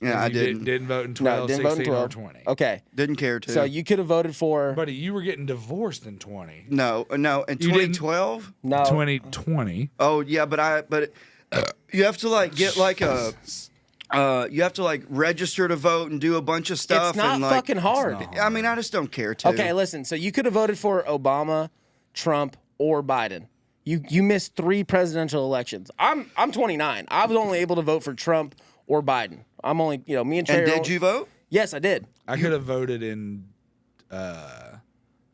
Yeah, I didn't. Didn't vote in 12, No, didn't vote in 16, or 12. 20. Okay. Didn't care to. So you could have voted for Buddy, you were getting divorced in 20. No. In You didn't- 2012. no 2020. Oh yeah, but you have to like get like a. You have to like register to vote and do a bunch of stuff. It's not and, like, fucking hard. I mean, I just don't care to. Okay, listen. So you could have voted for Obama, Trump, or Biden. You missed 3 presidential elections. I'm 29. I was only able to vote for Trump or Biden. I'm only me and Trey. And are did you vote? Yes, I did. I could have voted in.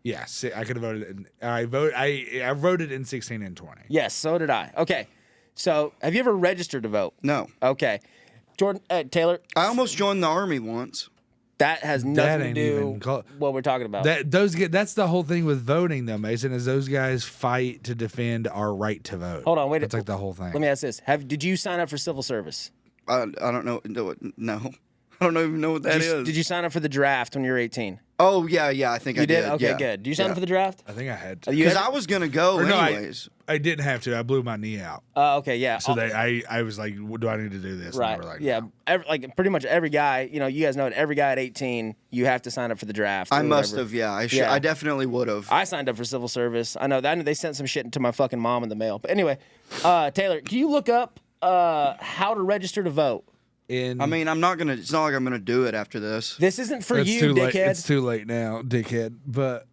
Yes, I could have voted. I voted in 16 and 20. Yes, so did I. Okay, so have you ever registered to vote? No. Okay, Jordan, Taylor, I almost joined the army once. that has nothing to ain't do even clo- what we're talking about. That's the whole thing with voting, though, Mason. Is those guys fight to defend our right to vote? Hold on, wait. That's like the whole thing. Let me ask this: Did you sign up for civil service? I don't know. No. I don't even know what that is. Did you sign up for the draft when you were 18? Oh yeah. I think I You did? did. Okay, yeah. good. Did you sign up Yeah. for the draft? I think I had to. You Because had- I was gonna go Or no, anyways. I didn't have to. I blew my knee out. Okay, yeah. So I was like, do I need to do this? Right. And they were like, yeah. no. Like pretty much every guy, you guys know it. Every guy at 18, you have to sign up for the draft. I or must whatever. have. Yeah. Yeah. I definitely would have. I signed up for civil service. I know they sent some shit to my fucking mom in the mail. But anyway, Taylor, can you look up how to register to vote? In I mean, I'm not gonna. It's not like I'm gonna do it after this. This isn't for it's you, too dickhead. late. It's too late now, dickhead. But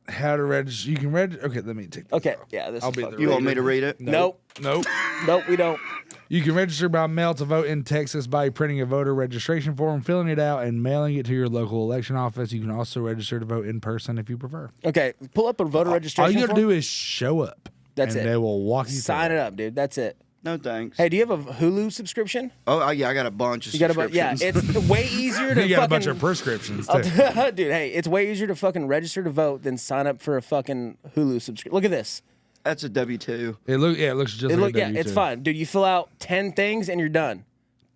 how to register? You can register. Okay, let me take. This Okay, off. yeah, this I'll is be fucking- the You want me reader. to read it? Nope. Nope. Nope, we don't. You can register by mail to vote in Texas by printing a voter registration form, filling it out, and mailing it to your local election office. You can also register to vote in person if you prefer. Okay, pull up a voter All registration you got to form. do is show up. That's and it. They will walk you Sign through it up, dude. That's it. No thanks. Hey, do you have a Hulu subscription? Oh yeah, I got a bunch of You got a yeah. subscriptions. It's way easier to You got a fucking. bunch of prescriptions I'll too. dude, hey, it's way easier to fucking register to vote than sign up for a fucking Hulu subscription. Look at this. That's a W-2. It looks just like a It's W2. fine, dude. You fill out 10 things and you're done.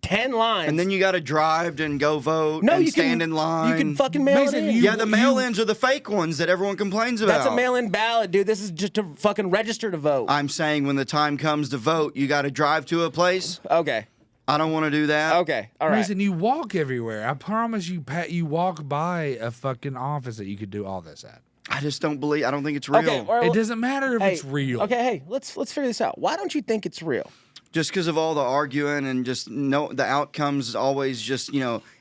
10 lines. And then you got to drive and go vote no, and you stand can, in line. You can fucking mail Mason, it in. you- Yeah, the mail-ins are the fake ones that everyone complains about. That's a mail-in ballot, dude. This is just to fucking register to vote. I'm saying when the time comes to vote, you got to drive to a place. Okay. I don't want to do that. Okay. All right. Mason, you walk everywhere. I promise you, Pat. You walk by a fucking office that you could do all this at. I just don't believe. I don't think it's real. Okay. all right, It doesn't matter if hey, it's real. Okay. Hey, let's figure this out. Why don't you think it's real? Just because of all the arguing and just the outcomes is always just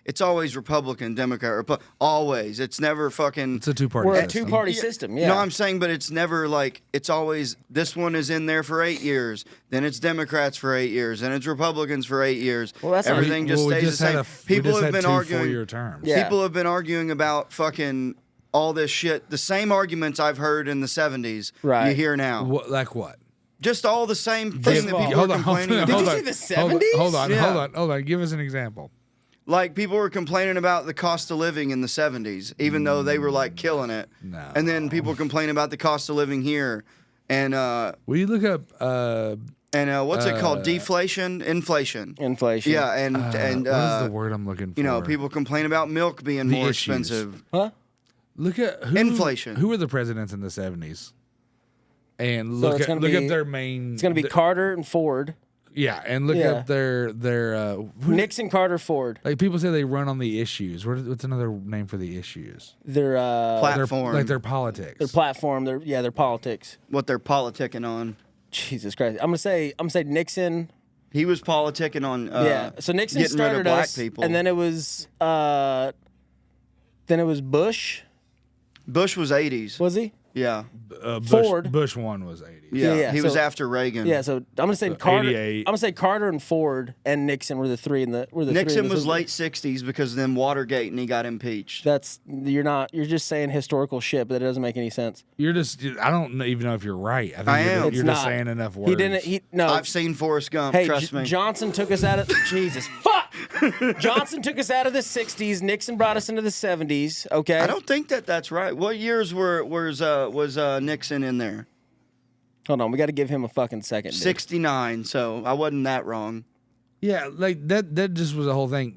it's always Republican, Democrat, always. It's never fucking. It's a two-party We're a system. two-party system. Yeah. No, I'm saying, but it's never like it's always this one is in there for 8 years, then it's Democrats for 8 years, and it's Republicans for 8 years. Well, that's not- everything just we stays the had same. we People just have had been two arguing. 4-year terms. Yeah. People have been arguing about fucking all this shit. The same arguments I've heard in the 70s. Right. You hear now. Like what? Just all the same First thing of that all- people are complaining about. Did you hold say on. the 70s? Hold on. Yeah. Hold on. Give us an example. Like people were complaining about the cost of living in the 70s, even though they were like killing it. No. And then people complain about the cost of living here. And Will you look up? what's it called? Deflation, inflation. Inflation. Yeah, and What is the word I'm looking for? people complain about milk being The more issues. expensive. Huh? Look at Inflation. Who were the presidents in the 70s? And So look it's at gonna look be- up their main. It's gonna be Carter and Ford. Yeah, and look Yeah. up their Nixon, Carter, Ford. like people say they run on the issues. What's another name for the issues? Their Their, Platform. like their politics. their platform. Their politics. What they're politicking on. Jesus Christ. I'm gonna say Nixon. He was politicking on Yeah. So Nixon getting rid of started black us, people. and then it was Bush. Bush was 80s. Was he? Yeah. Ford. Bush one was 80s. Yeah. He was so- after Reagan. Yeah. So I'm gonna say Carter. 88. I'm gonna say Carter and Ford and Nixon were the three in the. Were the three in Nixon the- was late 60s because then Watergate and he got impeached. You're just saying historical shit, but that doesn't make any sense. I don't even know if you're right. I think I you're, am. You're It's just not. saying enough words. He didn't. No. I've seen Forrest Gump, Hey, trust me. Johnson took us out of Jesus. Fuck. Johnson took us out of the '60s. Nixon brought us into the '70s. Okay. I don't think that's right. What years was Nixon in there? Hold on. We got to give him a fucking second. Dude. 69, so I wasn't that wrong. Yeah, like that just was the whole thing.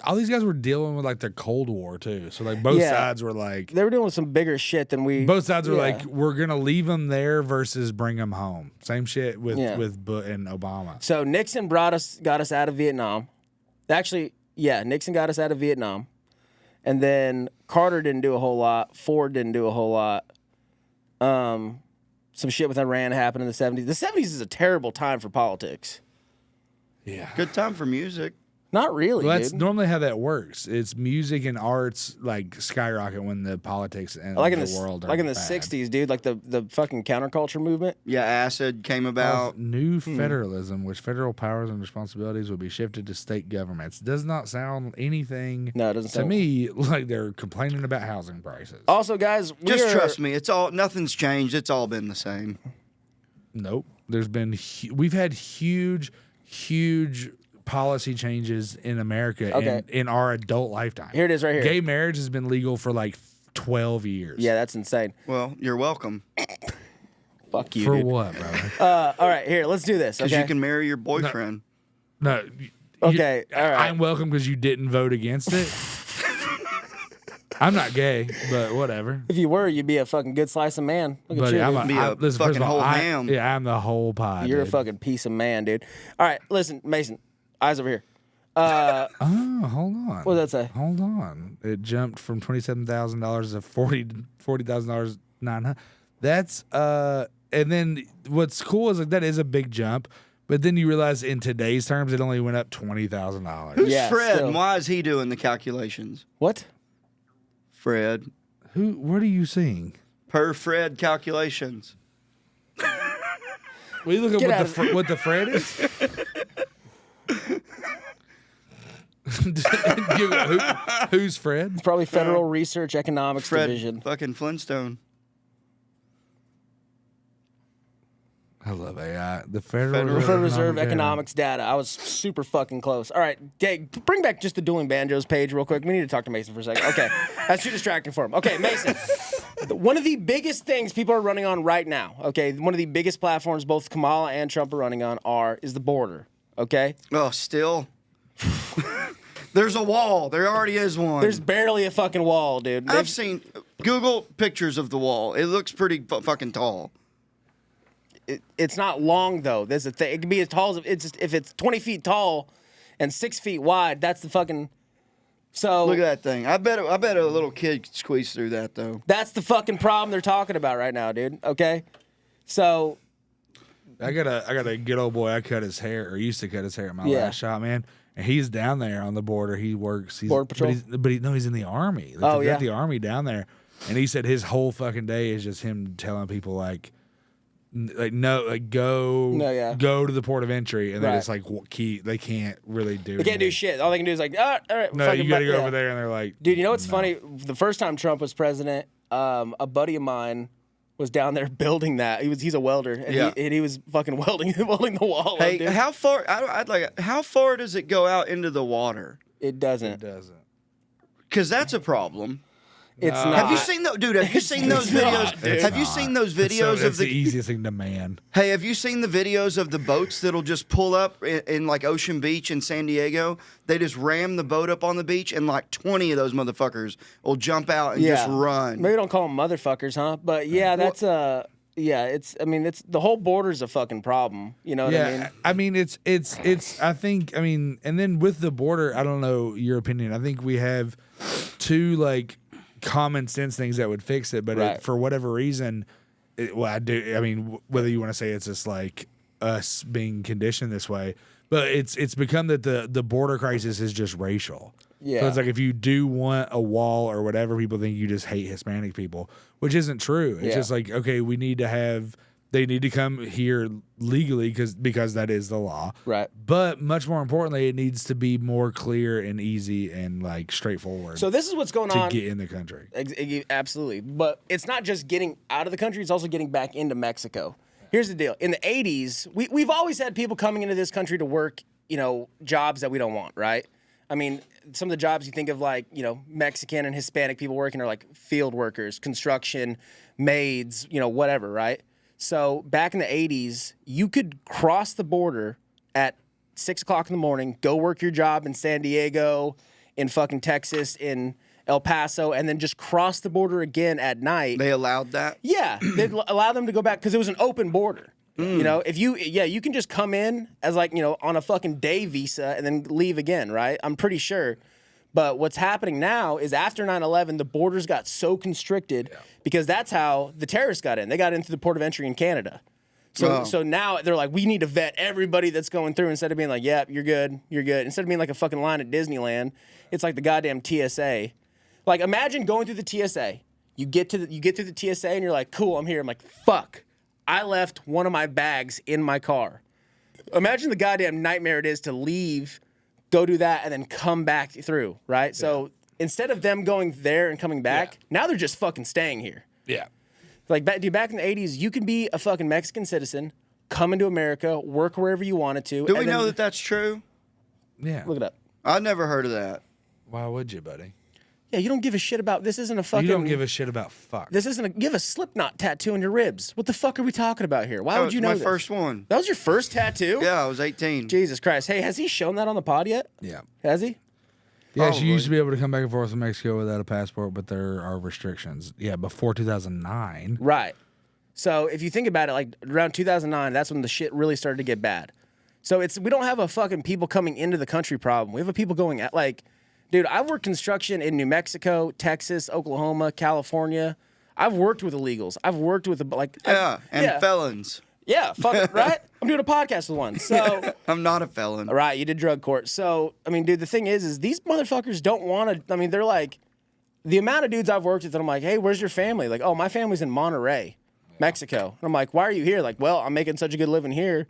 All these guys were dealing with like the Cold War too. So like both Yeah. sides were like They were doing some bigger shit than we. both sides were Yeah. like we're gonna leave them there versus bring them home. Same shit with Yeah. with Bush and Obama. So Nixon got us out of Vietnam. Actually, Yeah, Nixon got us out of Vietnam. And then Carter didn't do a whole lot. Ford didn't do a whole lot. Some shit with Iran happened in the 70s. The 70s is a terrible time for politics. Yeah. Good time for music. Not really, Well, that's dude. normally how that works. It's music and arts like skyrocket when the politics and Like in the the world are like in the bad. 60s, dude. Like the fucking counterculture movement. Yeah, acid came about. New federalism, which federal powers and responsibilities would be shifted to state governments. Does not sound anything No, it doesn't to sound- me like they're complaining about housing prices. Also, guys, Just trust me. Nothing's changed. It's all been the same. Nope. We've had huge policy changes in America Okay. in our adult lifetime. Here it is right here. Gay marriage has been legal for like 12 years. Yeah, that's insane. Well, you're welcome. Fuck you, For dude. what, brother? All right, here, let's do this. Because Okay. you can marry your boyfriend. No. Okay, all right. I'm welcome because you didn't vote against it. I'm not gay, but whatever. If you were, you'd be a fucking good slice of man. Look at Buddy, you. I'm dude. Be a listen, first fucking of all, whole I- ham. Yeah, I'm the whole pie. You're a dude. fucking piece of man, dude. All right, listen, Mason. Eyes over here. Oh, hold on. What does that say? Hold on. It jumped from $27,000 to $40,000 $900. That's and then what's cool is like that is a big jump, but then you realize in today's terms it only went up $20,000. Who's Yeah, Fred still. and why is he doing the calculations? What? Fred. What are you seeing? Per Fred calculations. Will you look Get up out what the Fred is? Who's Fred? Probably Federal Research Economics Fred Division. fucking Flintstone. I love AI. The Federal Federal Reserve Data. Economics data. I was super fucking close. All right, bring back just the Dueling Banjos page real quick. We need to talk to Mason for a second. Okay, that's too distracting for him. Okay, Mason. One of the biggest things people are running on right now, okay, one of the biggest platforms both Kamala and Trump are running on is the border, okay? Oh, still? There's a wall. There already is one. There's barely a fucking wall, dude. I've seen Google pictures of the wall. It looks pretty fucking tall. It's not long, though. There's a thing. It can be as tall as if it's 20 feet tall and 6 feet wide, that's the fucking... So Look at that thing. I bet a little kid could squeeze through that though. that's the fucking problem they're talking about right now, dude. Okay? So... I got a good old boy. I cut his hair, or used to cut his hair at my Yeah. last shop, man. And he's down there on the border. He works. He's, Border Patrol? He's in the army. Like, Oh, they've yeah. got the army down there. And he said his whole fucking day is just him telling people go to the port of entry, and Right. they're just like they can't really do. They can't do shit. All they can do is like, all right, No, fucking you got to go yeah. over there, and they're like, Dude, you know what's no. funny? The first time Trump was president, a buddy of mine was down there building that. He's a welder, and, Yeah. he was fucking welding the wall. up, Hey, dude. how far? How far does it go out into the water? It doesn't. It doesn't. Because that's a problem. It's not. Have you seen Dude, have you seen those videos? It's Have you not. seen those It's videos it's of the easiest thing to man. Hey, have you seen the videos of the boats that'll just pull up in like Ocean Beach in San Diego? They just ram the boat up on the beach, and like 20 of those motherfuckers will jump out and just run. Maybe don't call them motherfuckers, huh? But yeah, that's yeah. It's the whole border's a fucking problem. You know what I mean? I mean, it's. I think. I mean, and then with the border, I don't know your opinion. I think we have two like common sense things that would fix it, but Right. for whatever reason, I do. I mean, whether you want to say it's just like us being conditioned this way, but it's become that the border crisis is just racial. Yeah. So it's like if you do want a wall or whatever, people think you just hate Hispanic people, which isn't true. It's Yeah. just like, okay, they need to come here legally because that is the law. Right. But much more importantly, it needs to be more clear and easy and like straightforward So this is what's going to on. get in the country. Absolutely. But it's not just getting out of the country, it's also getting back into Mexico. Here's the deal. In the 80s, we've always had people coming into this country to work, jobs that we don't want, right? I mean, some of the jobs you think of like, Mexican and Hispanic people working are like field workers, construction, maids, whatever, right? So back in the 80s, you could cross the border at 6 o'clock in the morning, go work your job in San Diego, in fucking Texas, in El Paso, and then just cross the border again at night. They allowed that? Yeah, they'd allow them to go back because it was an open border. You know, if you can just come in as like, you know, on a fucking day visa and then leave again, right? I'm pretty sure. But what's happening now is after 9/11, the borders got so constricted because that's how the terrorists got in. They got in through the port of entry in Canada. So now they're like, we need to vet everybody that's going through instead of being like, yep, you're good, you're good. Instead of being like a fucking line at Disneyland, it's like the goddamn TSA. Like, imagine going through the TSA. You get through the TSA and you're like, cool, I'm here. I'm like, fuck, I left one of my bags in my car. Imagine the goddamn nightmare it is to leave, go do that, and then come back through, right? Yeah. So instead of them going there and coming back, now they're just fucking staying here. Yeah. Like, dude, back in the 80s, you can be a fucking Mexican citizen, come into America, work wherever you wanted to. Do we know that that's true? Yeah. Look it up. I've never heard of that. Why would you, buddy? Yeah, you don't give a shit about, this isn't a fucking... You don't give a shit about fuck. This isn't a, give a Slipknot tattoo on your ribs. What the fuck are we talking about here? Why would you know my this? first one. That was your first tattoo? Yeah, I was 18. Jesus Christ. Hey, has he shown that on the pod yet? Yeah. Has he? Yeah, she used to be able to come back and forth from Mexico without a passport, but there are restrictions. Yeah, before 2009. Right. So if you think about it, like around 2009, that's when the shit really started to get bad. So we don't have a fucking people coming into the country problem. We have a people going at, like, dude, I've worked construction in New Mexico, Texas, Oklahoma, California. I've worked with illegals. I've worked with felons. Yeah, fuck it, right? I'm doing a podcast with one. So I'm not a felon. All right, you did drug court. So, I mean, dude, the thing is these motherfuckers don't want to, I mean, they're like, the amount of dudes I've worked with, and I'm like, hey, where's your family? Like, oh, my family's in Monterrey, Mexico. And I'm like, why are you here? Like, well, I'm making such a good living here.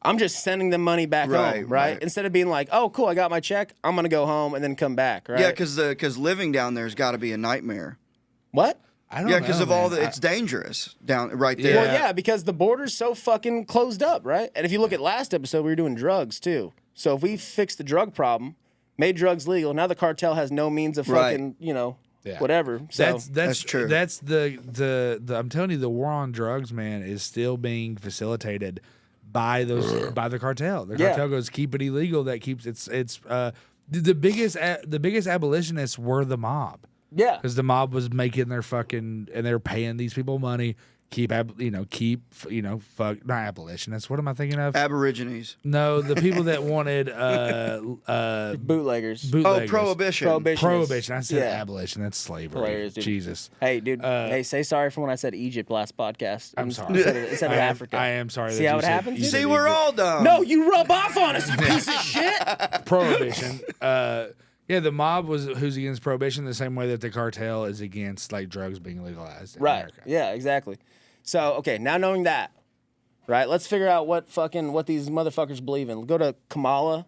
I'm just sending them money back home, right? Instead of being like, oh, cool, I got my check. I'm going to go home and then come back, right? Yeah, because living down there's got to be a nightmare. What? I don't know, because of all the, it's dangerous down right there. Well, yeah, because the border's so fucking closed up, right? And if you look at last episode, we were doing drugs too. So if we fixed the drug problem, made drugs legal, now the cartel has no means of fucking, you know, whatever. So that's true. That's the I'm telling you, the war on drugs, man, is still being facilitated by the cartel. The cartel goes, keep it illegal. That keeps the biggest abolitionists were the mob. Yeah, because the mob was making their fucking, and they're paying these people money. Fuck, not abolitionists. What am I thinking of? Aborigines. No, the people that wanted bootleggers. Oh, prohibition. Prohibition. I said abolition. That's slavery. Hilarious, dude. Jesus. Hey, dude. Hey, say sorry for when I said Egypt last podcast. I'm sorry. Instead of Africa. I am sorry. See how it happens? You see, we're all dumb. No, you rub off on us, you piece of shit. Prohibition. Yeah, the mob who's against prohibition the same way that the cartel is against like drugs being legalized in America. Yeah, exactly. So, okay, now knowing that, right? Let's figure out what these motherfuckers believe in. Go to Kamala.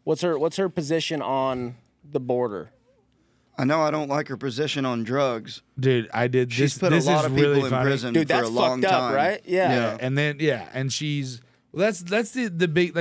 What's her position on the border? I know I don't like her position on drugs. Dude, I did. She's put this a lot is of people really in funny. prison Dude, for that's a long fucked time. up, right? Yeah. And then and she's that's the big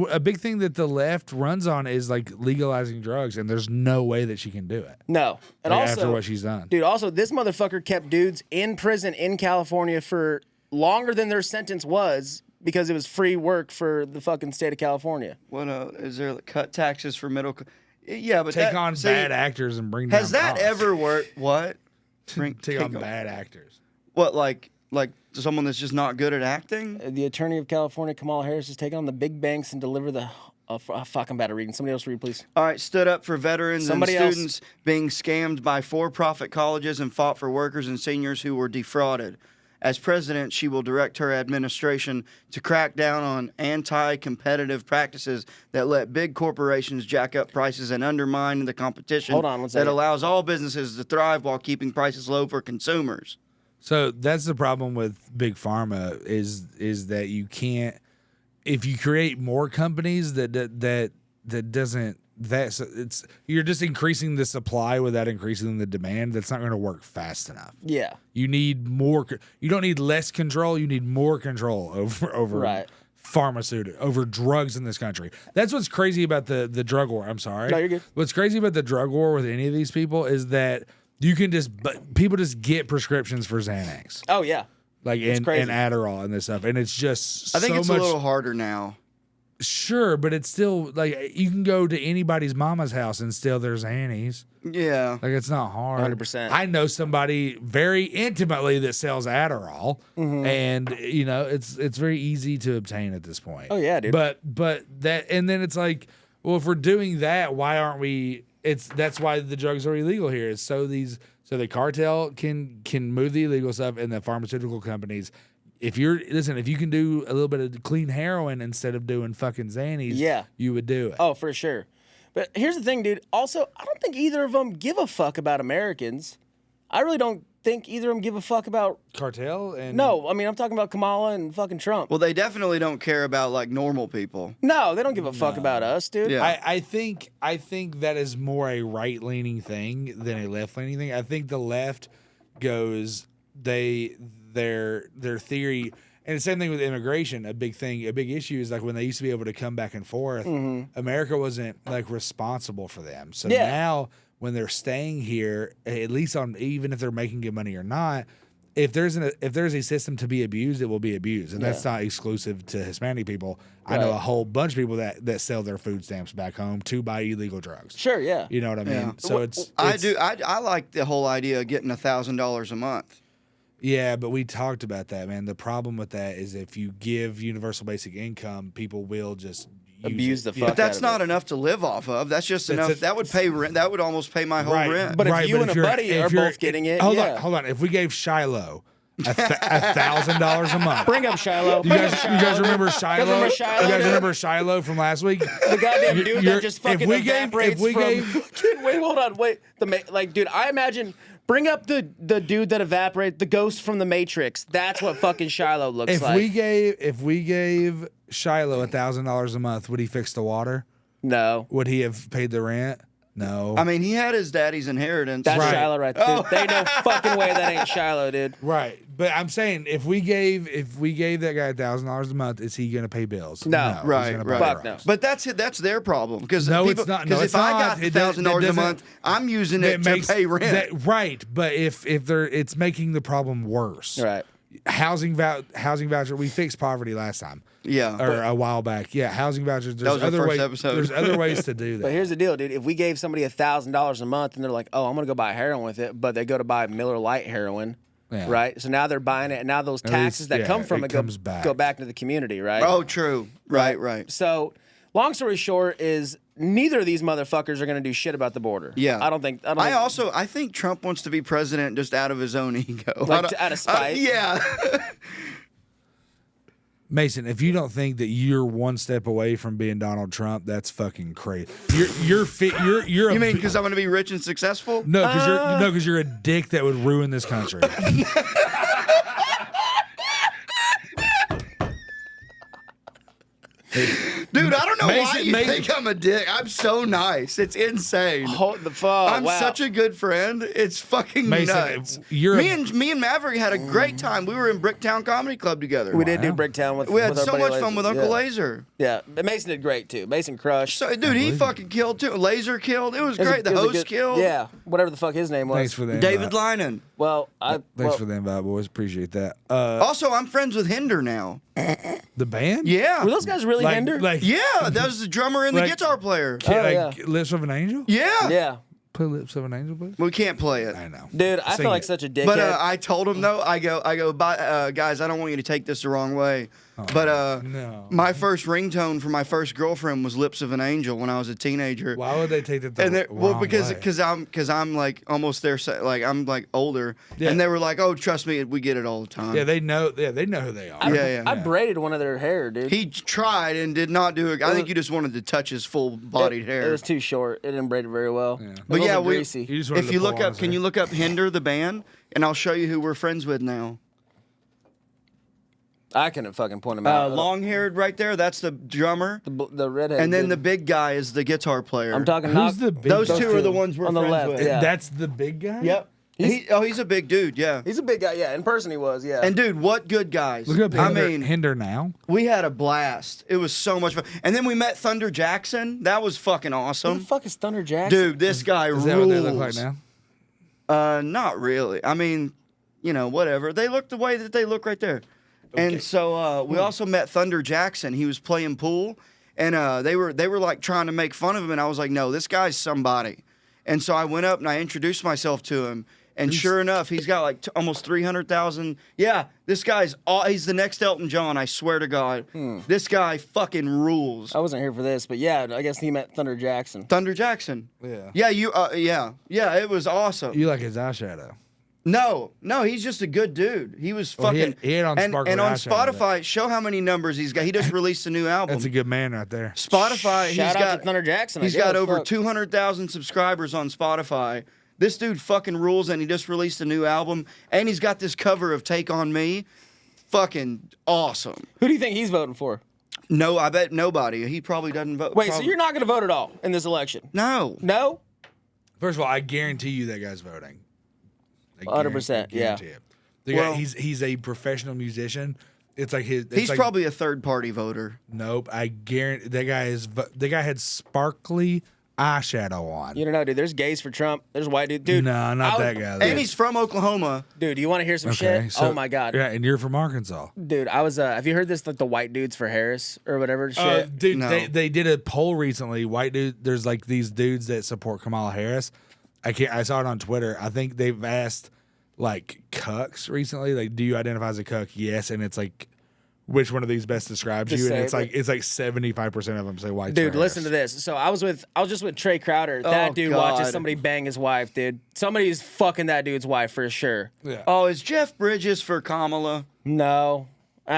a big thing that the left runs on is like legalizing drugs, and there's no way that she can do it. No, and like, also after what she's done, dude. Also, this motherfucker kept dudes in prison in California for longer than their sentence was because it was free work for the fucking state of California. What is there cut taxes for middle? Yeah, but take on bad actors and bring. Has down that costs. ever worked? What? take on bad actors. What like someone that's just not good at acting? The attorney of California, Kamala Harris, is taking on the big banks and deliver the. Fuck, I'm bad at reading. Somebody else read, please. All right, stood up for veterans and students being scammed by for-profit colleges and fought for workers and seniors who were defrauded. As president, she will direct her administration to crack down on anti-competitive practices that let big corporations jack up prices and undermine the competition that allows all businesses to thrive while keeping prices low for consumers. So that's the problem with big pharma is that you can't, if you create more companies you're just increasing the supply without increasing the demand. That's not going to work fast enough. Yeah. You need more. You don't need less control. You need more control over pharmaceutical, over drugs in this country. That's what's crazy about the drug war. I'm sorry. No, you're good. What's crazy about the drug war with any of these people is that you can people just get prescriptions for Xanax. Oh yeah. Like and Adderall and this stuff, and it's just I think so it's much, a little harder now. Sure, but it's still like you can go to anybody's mama's house and still there's Annie's. Yeah. Like it's not hard. 100%. I know somebody very intimately that sells Adderall, and you know it's very easy to obtain at this point. Oh, yeah, dude. But that and then it's like, well, if we're doing that, why aren't we? That's why the drugs are illegal here. Is so the cartel can move the illegal stuff, and the pharmaceutical companies. If you can do a little bit of clean heroin instead of doing fucking Xannies, Yeah. you would do it. Oh, for sure. But here's the thing, dude. Also, I don't think either of them give a fuck about Americans. I really don't think either of them give a fuck about. Cartel and No, I mean, I'm talking about Kamala and fucking Trump. Well, they definitely don't care about like normal people. No, they don't give a fuck about us, dude. Yeah. I think that is more a right leaning thing than a left leaning thing. I think the left goes their theory, and the same thing with immigration. A big issue is like when they used to be able to come back and forth, America wasn't like responsible for them. So Yeah. now when they're staying here, at least even if they're making good money or not, if there's a system to be abused, it will be abused, and that's not exclusive to Hispanic people. I know a whole bunch of people that sell their food stamps back home to buy illegal drugs. Sure, yeah. You know what I mean? Yeah. So I like the whole idea of getting $1,000 a month. Yeah, but we talked about that, man. The problem with that is if you give universal basic income, people will just Abuse the it. fuck But that's out of not it. enough to live off of. That's just That's enough. it. That would pay rent. That would almost pay my whole rent. But if Right, you and a you're- buddy if are you're- both getting it, hold yeah. on. If we gave Shiloh $1,000 a month, Bring up Shiloh. you guys remember Shiloh? Remember Shiloh? You guys remember Shiloh from last week? The goddamn dude that just fucking if we evaporates gave from. Wait, hold on. Wait. Like, dude, I imagine. Bring up the dude that evaporates, the ghost from the Matrix. That's what fucking Shiloh looks if like. we gave Shiloh $1,000 a month, would he fix the water? No. Would he have paid the rent? No. I mean, he had his daddy's inheritance. That's Right. Shiloh right there. They no fucking way that ain't Shiloh, dude. Right, but I'm saying if we gave that guy $1,000 a month, is he gonna pay bills? No. he's Right, gonna right. buy Fuck no. drugs. But that's their problem because No, it's not. No, Because it's if I not. got It doesn't- $1,000 a that month, I'm using That it to pay rent. Right, but if it's making the problem worse. Right. Housing voucher. We fixed poverty last time. Yeah. Or a while back. Yeah, housing vouchers. That was our first episode. There's other ways to do that. But here's the deal, dude. If we gave somebody $1,000 a month and they're like, oh, I'm going to go buy heroin with it, but they go to buy Miller Lite heroin, Yeah. right? So now they're buying it, and now those At taxes least, that yeah, come from it it comes back. go back to the community, right? Oh, true. Right. So, long story short is neither of these motherfuckers are going to do shit about the border. Yeah. I don't think. I think Trump wants to be president just out of his own ego. Out of spite. Yeah. Mason, if you don't think that you're one step away from being Donald Trump, that's fucking crazy. You're You mean because I'm going to be rich and successful? No, because you're a dick that would ruin this country. Dude, I don't know why Mason- you Mason- think I'm a dick. I'm so nice. It's insane. Hold the fuck. I'm such a good friend. It's fucking Mason, nuts. you're me and Maverick had a great time. We were in Bricktown Comedy Club together. We did do Bricktown with. We had with our so buddy much Laser. fun with Uncle yeah. Laser. Yeah, but Mason did great too. Mason crushed. So, dude, he fucking killed too. Laser killed. It was great. The It was a host good- killed. Yeah, whatever the fuck his name was. Thanks for the David invite. Lynon. Well, Thanks for the invite, boys. Appreciate that. Also, I'm friends with Hinder now. The band? Yeah. Were those guys really hinder? Yeah, that was the drummer and the Like- guitar player. Lips of an Angel? Yeah. yeah, Play Lips of an Angel, please. We can't play it. I know. dude, I Sing feel like it. such a dickhead. But I told him though. I go, guys. I don't want you to take this the wrong way. But no. my first ringtone for my first girlfriend was "Lips of an Angel" when I was a teenager. Why would they take that the And well, wrong because way? I'm like almost there, like I'm like older, Yeah. and they were like, "Oh, trust me, we get it all the time." Yeah, they know. Yeah, they know who they are. Yeah. I braided one of their hair, dude. He tried and did not do it. I think you just wanted to touch his full-bodied It hair. was too short. It didn't braid it very well. Yeah. But yeah, we- greasy. You just wanted If to you pull look on up, his can hair. you look up Hinder the band, and I'll show you who we're friends with now. I couldn't fucking point him out. Long-haired right there. That's the drummer, the redhead. and then dude. the big guy is the guitar player. I'm talking. Who's the big Those guy? two are the ones we're on the friends left. with. Yeah. That's the big guy? Yep. He's a big dude. Yeah. He's a big guy. Yeah, in person he was. Yeah. And dude, what good guys! Look up Hinder, I mean, Hinder now. we had a blast. It was so much fun. And then we met Thunder Jackson. That was fucking who awesome. the fuck is Thunder Jackson? Dude, this guy Is rules. that what they look like now? Not really. I mean, whatever. They look the way that they look right there. And so we also met Thunder Jackson. He was playing pool, and they were like trying to make fun of him, and I was like, no, this guy's somebody. And so I went up and I introduced myself to him, and sure enough, he's got like almost 300,000. Yeah, this guy's he's the next Elton John. I swear to God, this guy fucking rules. I wasn't here for this, but yeah, I guess he meant Thunder Jackson. Thunder Jackson. Yeah. Yeah, yeah. It was awesome. You like his eyeshadow? No, he's just a good dude. He was fucking. He had on sparkly and on eyeshadow, Spotify, show how many numbers he's got. He just released a new album. That's a good man right there. Spotify. Shout out to Thunder Jackson. He's got over 200,000 subscribers on Spotify. This dude fucking rules, and he just released a new album, and he's got this cover of "Take on Me." Fucking awesome. Who do you think he's voting for? No, I bet nobody. He probably doesn't vote. Wait, so you're not going to vote at all in this election? No. No? First of all, I guarantee you that guy's voting. 100%, yeah. It. The guy, he's a professional musician. It's like he's probably a third-party voter. Nope, I guarantee that guy had sparkly eyeshadow on. You don't know, dude. There's gays for Trump. There's white dude. No, not that guy. And he's from Oklahoma. Dude, you want to hear some shit? So, oh my God. Yeah, and you're from Arkansas. Dude, I was. Have you heard this? Like the white dudes for Harris or whatever shit. Dude, No. they did a poll recently. White dude, there's like these dudes that support Kamala Harris. I saw it on Twitter. I think they've asked like cucks recently. Like, do you identify as a cuck? Yes, and it's like, which one of these best describes Just you? say And it. it's like 75% of them say white. Dude, listen to this. So I was just with Trey Crowder. That dude watches God. somebody bang his wife, dude. Somebody's fucking that dude's wife for sure. Yeah. Oh, is Jeff Bridges for Kamala? No.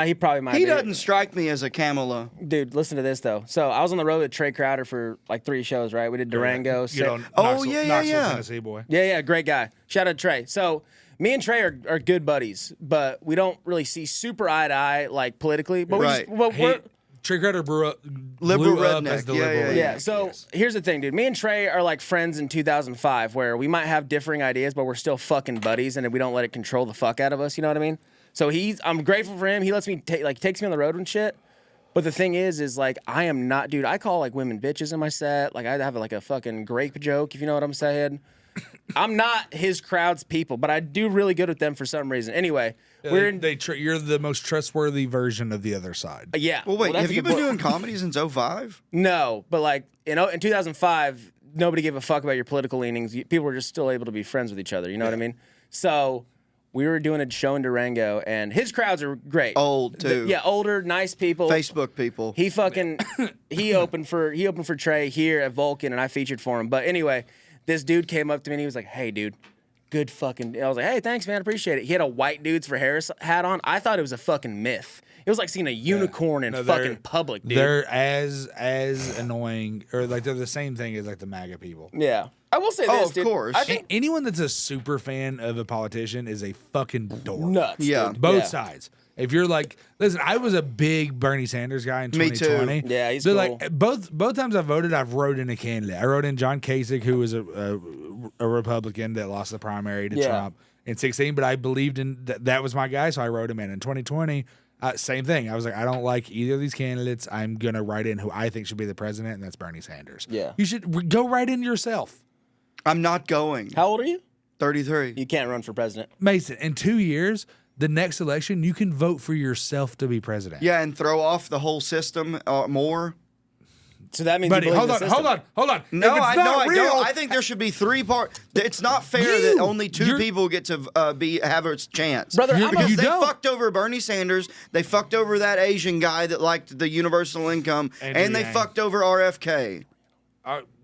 He probably might He be. doesn't strike me as a Kamala. Dude, listen to this though. So I was on the road with Trey Crowder for like 3 shows, right? We did Durango. Knoxville, yeah. Tennessee boy. Yeah, great guy. Shout out to Trey. So me and Trey are good buddies, but we don't really see super eye to eye like politically. But Right. we're Trey Crowder blew up Redneck. as the Yeah, liberal. yeah. So Yes. here's the thing, dude. Me and Trey are like friends in 2005, where we might have differing ideas, but we're still fucking buddies, and we don't let it control the fuck out of us. You know what I mean? So I'm grateful for him. He lets me takes me on the road and shit. But the thing is like I am not, dude. I call like women bitches in my set. Like I have like a fucking grape joke, if you know what I'm saying. I'm not his crowd's people, but I do really good with them for some reason. Anyway, you're the most trustworthy version of the other side. yeah. Well, wait, that's have a you good been point. doing comedy since 05? No, but like in 2005, nobody gave a fuck about your political leanings. People were just still able to be friends with each other. You know what I mean? So we were doing a show in Durango, and his crowds are great. Old, too. Yeah, older, nice people. Facebook people. He fucking he opened for Trey here at Vulcan, and I featured for him. But anyway, this dude came up to me and he was like, "Hey, dude, good fucking." And I was like, "Hey, thanks, man, appreciate it." He had a white dudes for Harris hat on. I thought it was a fucking myth. It was like seeing a unicorn in fucking public, dude. They're as annoying, or like they're the same thing as like the MAGA people. Yeah, I will say Oh, this, of dude. course. I think Anyone that's a super fan of a politician is a fucking dork. nuts. Yeah. dude. Both sides. If you're like, listen, I was a big Bernie Sanders guy in Me too. 2020. Yeah, he's so cool. like both times I've voted, I've wrote in a candidate. I wrote in John Kasich, who was a Republican that lost the primary to Yeah. Trump in 2016, but I believed in that was my guy, so I wrote him in. In 2020, same thing. I was like, I don't like either of these candidates. I'm gonna write in who I think should be the president, and that's Bernie Sanders. Yeah. You should go write in yourself. I'm not going. How old are you? 33. You can't run for president. Mason, in 2 years, the next election, you can vote for yourself to be president. Yeah, and throw off the whole system more. So that means Buddy, you believe hold the on, system. hold on. No, If it's I not real, don't. I think there should be 3 parts. It's not fair that only 2 people get to have a chance. Brother, I'm because you they don't. fucked over Bernie Sanders, they fucked over that Asian guy that liked the universal income, Andrew and they Yang. fucked over RFK.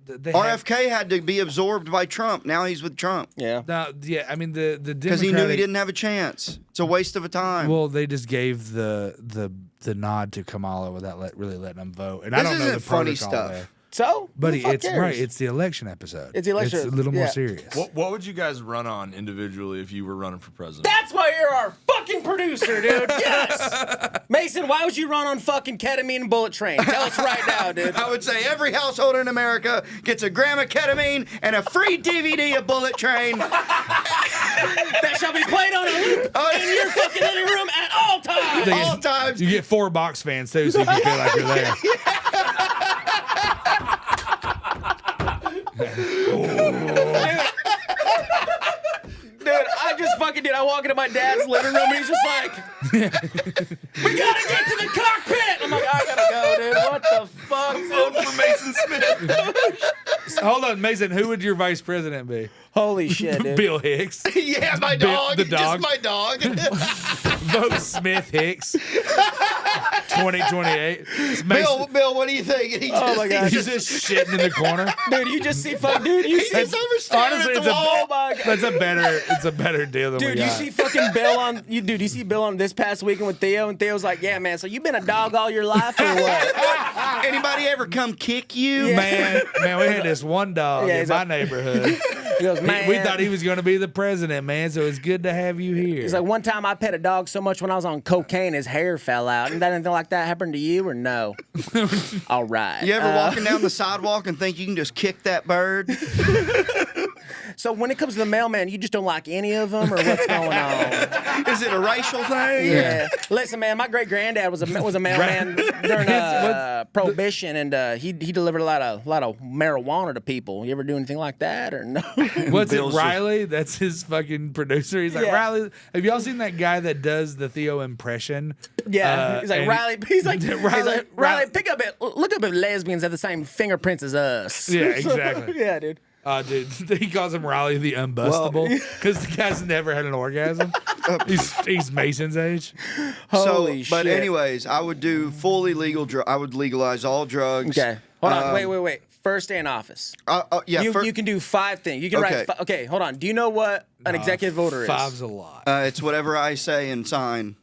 RFK had to be absorbed by Trump. Now he's with Trump Yeah. Yeah, I mean the because he knew he didn't have a chance. It's a waste of a time. Well, they just gave the nod to Kamala without really letting them vote, and I This don't know isn't the funny protocol stuff. there. So, Buddy, who the fuck it's cares? right. It's the election episode. It's the election- It's a little more yeah. serious. What would you guys run on individually if you were running for president? That's why you're our fucking producer, dude. Yes. Mason, why would you run on fucking ketamine and bullet train? Tell us right now, dude. I would say every household in America gets a gram of ketamine and a free DVD of Bullet Train. That shall be played on a loop in your fucking living room at all times. All times. You get 4 box fans too, so you can feel like you're there. Dude, I walk into my dad's living room and he's just like, "We gotta get to the cockpit." I'm like, "I gotta go, dude. What the fuck? Vote for Mason Smith. Hold on, Mason. Who would your vice president be? Holy shit, dude. Bill Hicks. Yeah, my dog. the dog. Just my dog. Vote Smith Hicks. 2028. Bill, what do you think? And he Oh my God. He's just shitting in the corner. Dude, you just see fuck, dude. You see, He's over staring Honestly, at it's the a, wall. oh my God. it's a better deal than we Dude, you got. see fucking Bill on you see Bill on this past weekend with Theo, and Theo's like, yeah, man, so you been a dog all your life or what? Anybody ever come kick you? Yeah. Man, we had this one dog Yeah, in he's my like- neighborhood. He goes, man. We thought he was going to be the president, man, so it's good to have you here. He's like, one time I pet a dog so much when I was on cocaine, his hair fell out. And anything like that happened to you or no? All right. You ever walking down the sidewalk and think you can just kick that bird? So when it comes to the mailman, you just don't like any of them, or what's going on? Is it a racial thing? Yeah. Listen, man, my great granddad was a mailman during Prohibition, and he delivered a lot of marijuana to people. You ever do anything like that or no? What's Bill's it, Riley? That's his fucking producer. He's like, Yeah. Riley, have y'all seen that guy that does the Theo impression? Yeah. He's like, and Riley. He's like, Riley- Riley, look up if lesbians have the same fingerprints as us. Yeah, exactly. Yeah, dude. Dude, he calls him Riley the Unbustable because the guy's never had an orgasm. He's Mason's age. Holy But shit. anyways, I would do fully legal. I would legalize all drugs. Okay. Hold on. Wait. First day in office. Yeah. You can do 5 things. You can Okay. write. Okay, hold on. Do you know what an executive order is? 5's a lot. It's whatever I say and sign.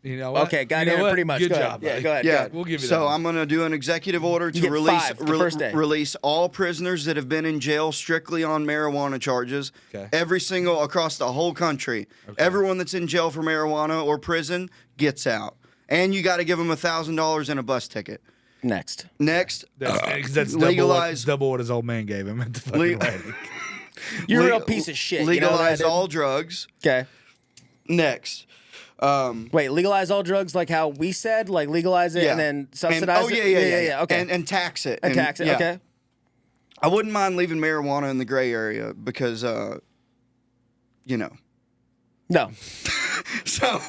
You know what? Okay, goddamn, You know what? pretty much. Good Go job, ahead. Yeah, buddy. go ahead. Yeah, Go ahead. We'll give you so that one. I'm going to do an executive order to get release 5 the first day. release all prisoners that have been in jail strictly on marijuana charges. Okay. Every single across the whole country. Everyone that's in jail for marijuana or prison gets out, and you got to give them $1,000 in a bus ticket. Next. Next, That's legalize- double what his old man gave him at the fucking Le- wedding. You're a le- real piece of shit. Legalize you know that? all drugs. Okay. Next. Wait, legalize all drugs like how we said? Like legalize it Yeah. and then subsidize it? Yeah. Okay. And tax it. And tax it. yeah. Okay. I wouldn't mind leaving marijuana in the gray area because, you know. No. So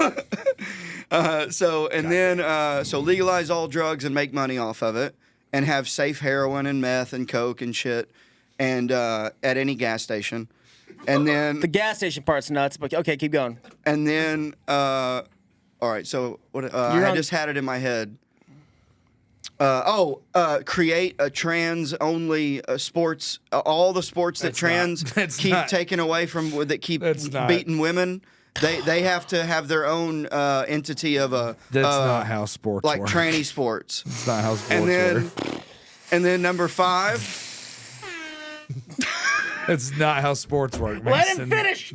legalize all drugs and make money off of it, and have safe heroin and meth and coke and shit, and at any gas station, and then The gas station part's nuts, but okay, keep going. all right. So what? I on- just had it in my head. Create a trans-only sports. All the sports that that's keep not- taking away from that keep That's not- beating women. They have to have their own entity of a. That's not how sports like work. tranny sports. That's not how sports And work. then number 5. That's not how sports work, Mason. Let him finish.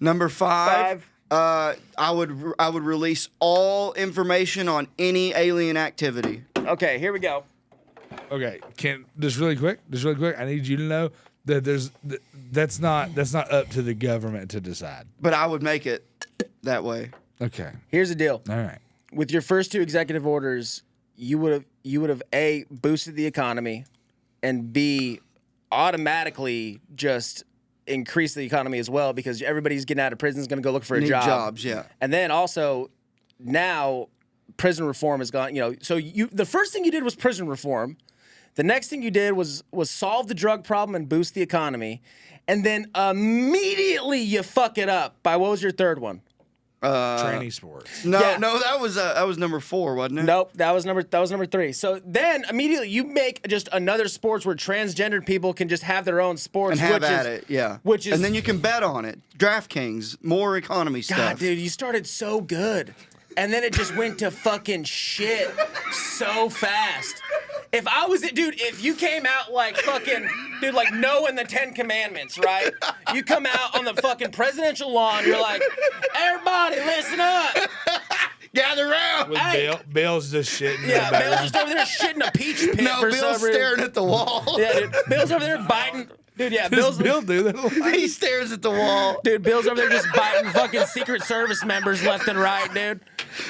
Number 5. I would release all information on any alien activity. Okay, here we go. Okay, just really quick. I need you to know that that's not up to the government to decide. But I would make it that way. Okay, Here's the deal. all right. With your first 2 executive orders, you would have A, boosted the economy, and B, automatically just increased the economy as well, because everybody's getting out of prison is going to go look for a Need job. jobs, yeah. And then also now prison reform has gone, so the first thing you did was prison reform. The next thing you did was solve the drug problem and boost the economy. And then immediately you fuck it up by, what was your third one? Tranny sports. No, Yeah. no, that was number 4, wasn't it? Nope, that was number 3. So then immediately you make just another sports where transgendered people can just have their own sports And have which at is, it, yeah. Which is and then you can bet on it. DraftKings, more economy God, stuff. dude, you started so good. And then it just went to fucking shit so fast. If you came out like fucking, dude, like knowing the 10 Commandments, right? You come out on the fucking presidential lawn, you're like, everybody listen up. Gather around. With Hey. Bill's just shitting. Yeah, in the Bill's background. just over there shitting a peach pit No, for Bill's some reason. staring at the wall. Yeah, dude. Bill's over there biting. Dude, yeah, Does Bill's Bill do that? a lot? He stares at the wall. Dude, Bill's over there just biting fucking Secret Service members left and right, dude.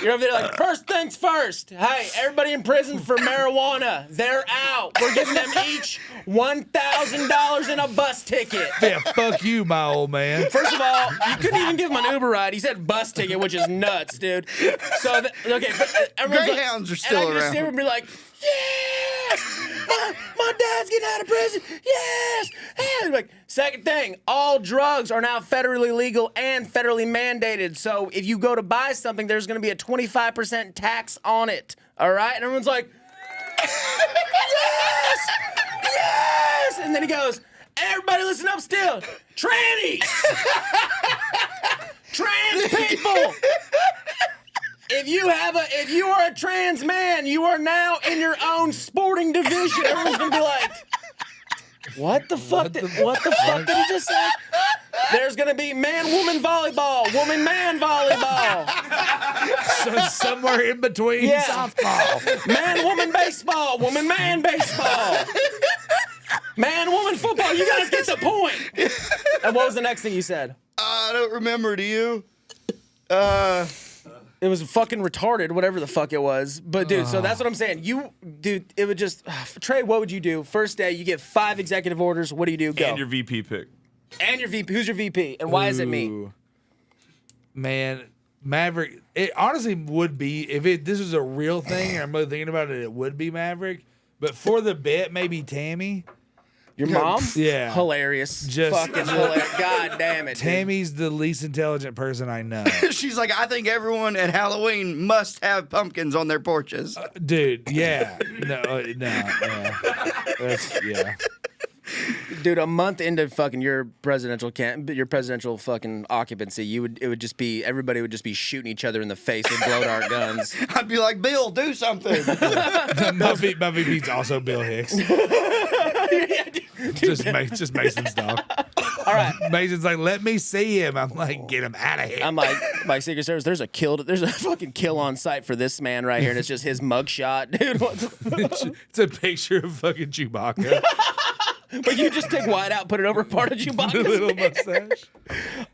You're over there like, first things first. Hey, everybody in prison for marijuana, they're out. We're giving them each $1,000 in a bus ticket. Yeah, fuck you, my old man. First of all, you couldn't even give him an Uber ride. He said bus ticket, which is nuts, dude. So, okay, but everyone's Greyhounds are and still I can just around. see everyone be like, yes, my dad's getting out of prison, yes. And like, second thing, all drugs are now federally legal and federally mandated. So if you go to buy something, there's going to be a 25% tax on it. All right, and everyone's like, yes, yes. And then he goes, everybody listen up still. Trannies. Trans people. If you are a trans man, you are now in your own sporting division. Everyone's gonna be like, what the fuck did he just say? There's gonna be man-woman volleyball, woman-man volleyball. So somewhere in between softball. Man-woman baseball, woman-man baseball. Man-woman football. You guys get the point. And what was the next thing you said? I don't remember. Do you? It was fucking retarded, whatever the fuck it was. But dude, so that's what I'm saying. It would just Trey, what would you do? First day, you get 5 executive orders. What do you do? Go. And your VP pick. And your VP. Who's your VP? And why is it me? Ooh. Man, Maverick. It honestly would be if this was a real thing. And I'm really thinking about it. It would be Maverick. But for the bit, maybe Tammy. Your mom? Yeah. Hilarious. Just- fucking hilarious. God damn it. Dude. Tammy's the least intelligent person I know. She's like, I think everyone at Halloween must have pumpkins on their porches. Dude, yeah. No, yeah. Yeah. Dude, a month into fucking your presidential fucking occupancy, everybody would just be shooting each other in the face with blow dart guns. I'd be like, Bill, do something. My VP's also Bill Hicks. Just Mason's dog. All right. Mason's like, let me see him. I'm like, get him out of here. I'm like, my Secret Service, there's a fucking kill on site for this man right here, and it's just his mugshot, dude. What the It's a picture of fucking Chewbacca. But you just take white out, put it over part of The Chewbacca's little beard. mustache.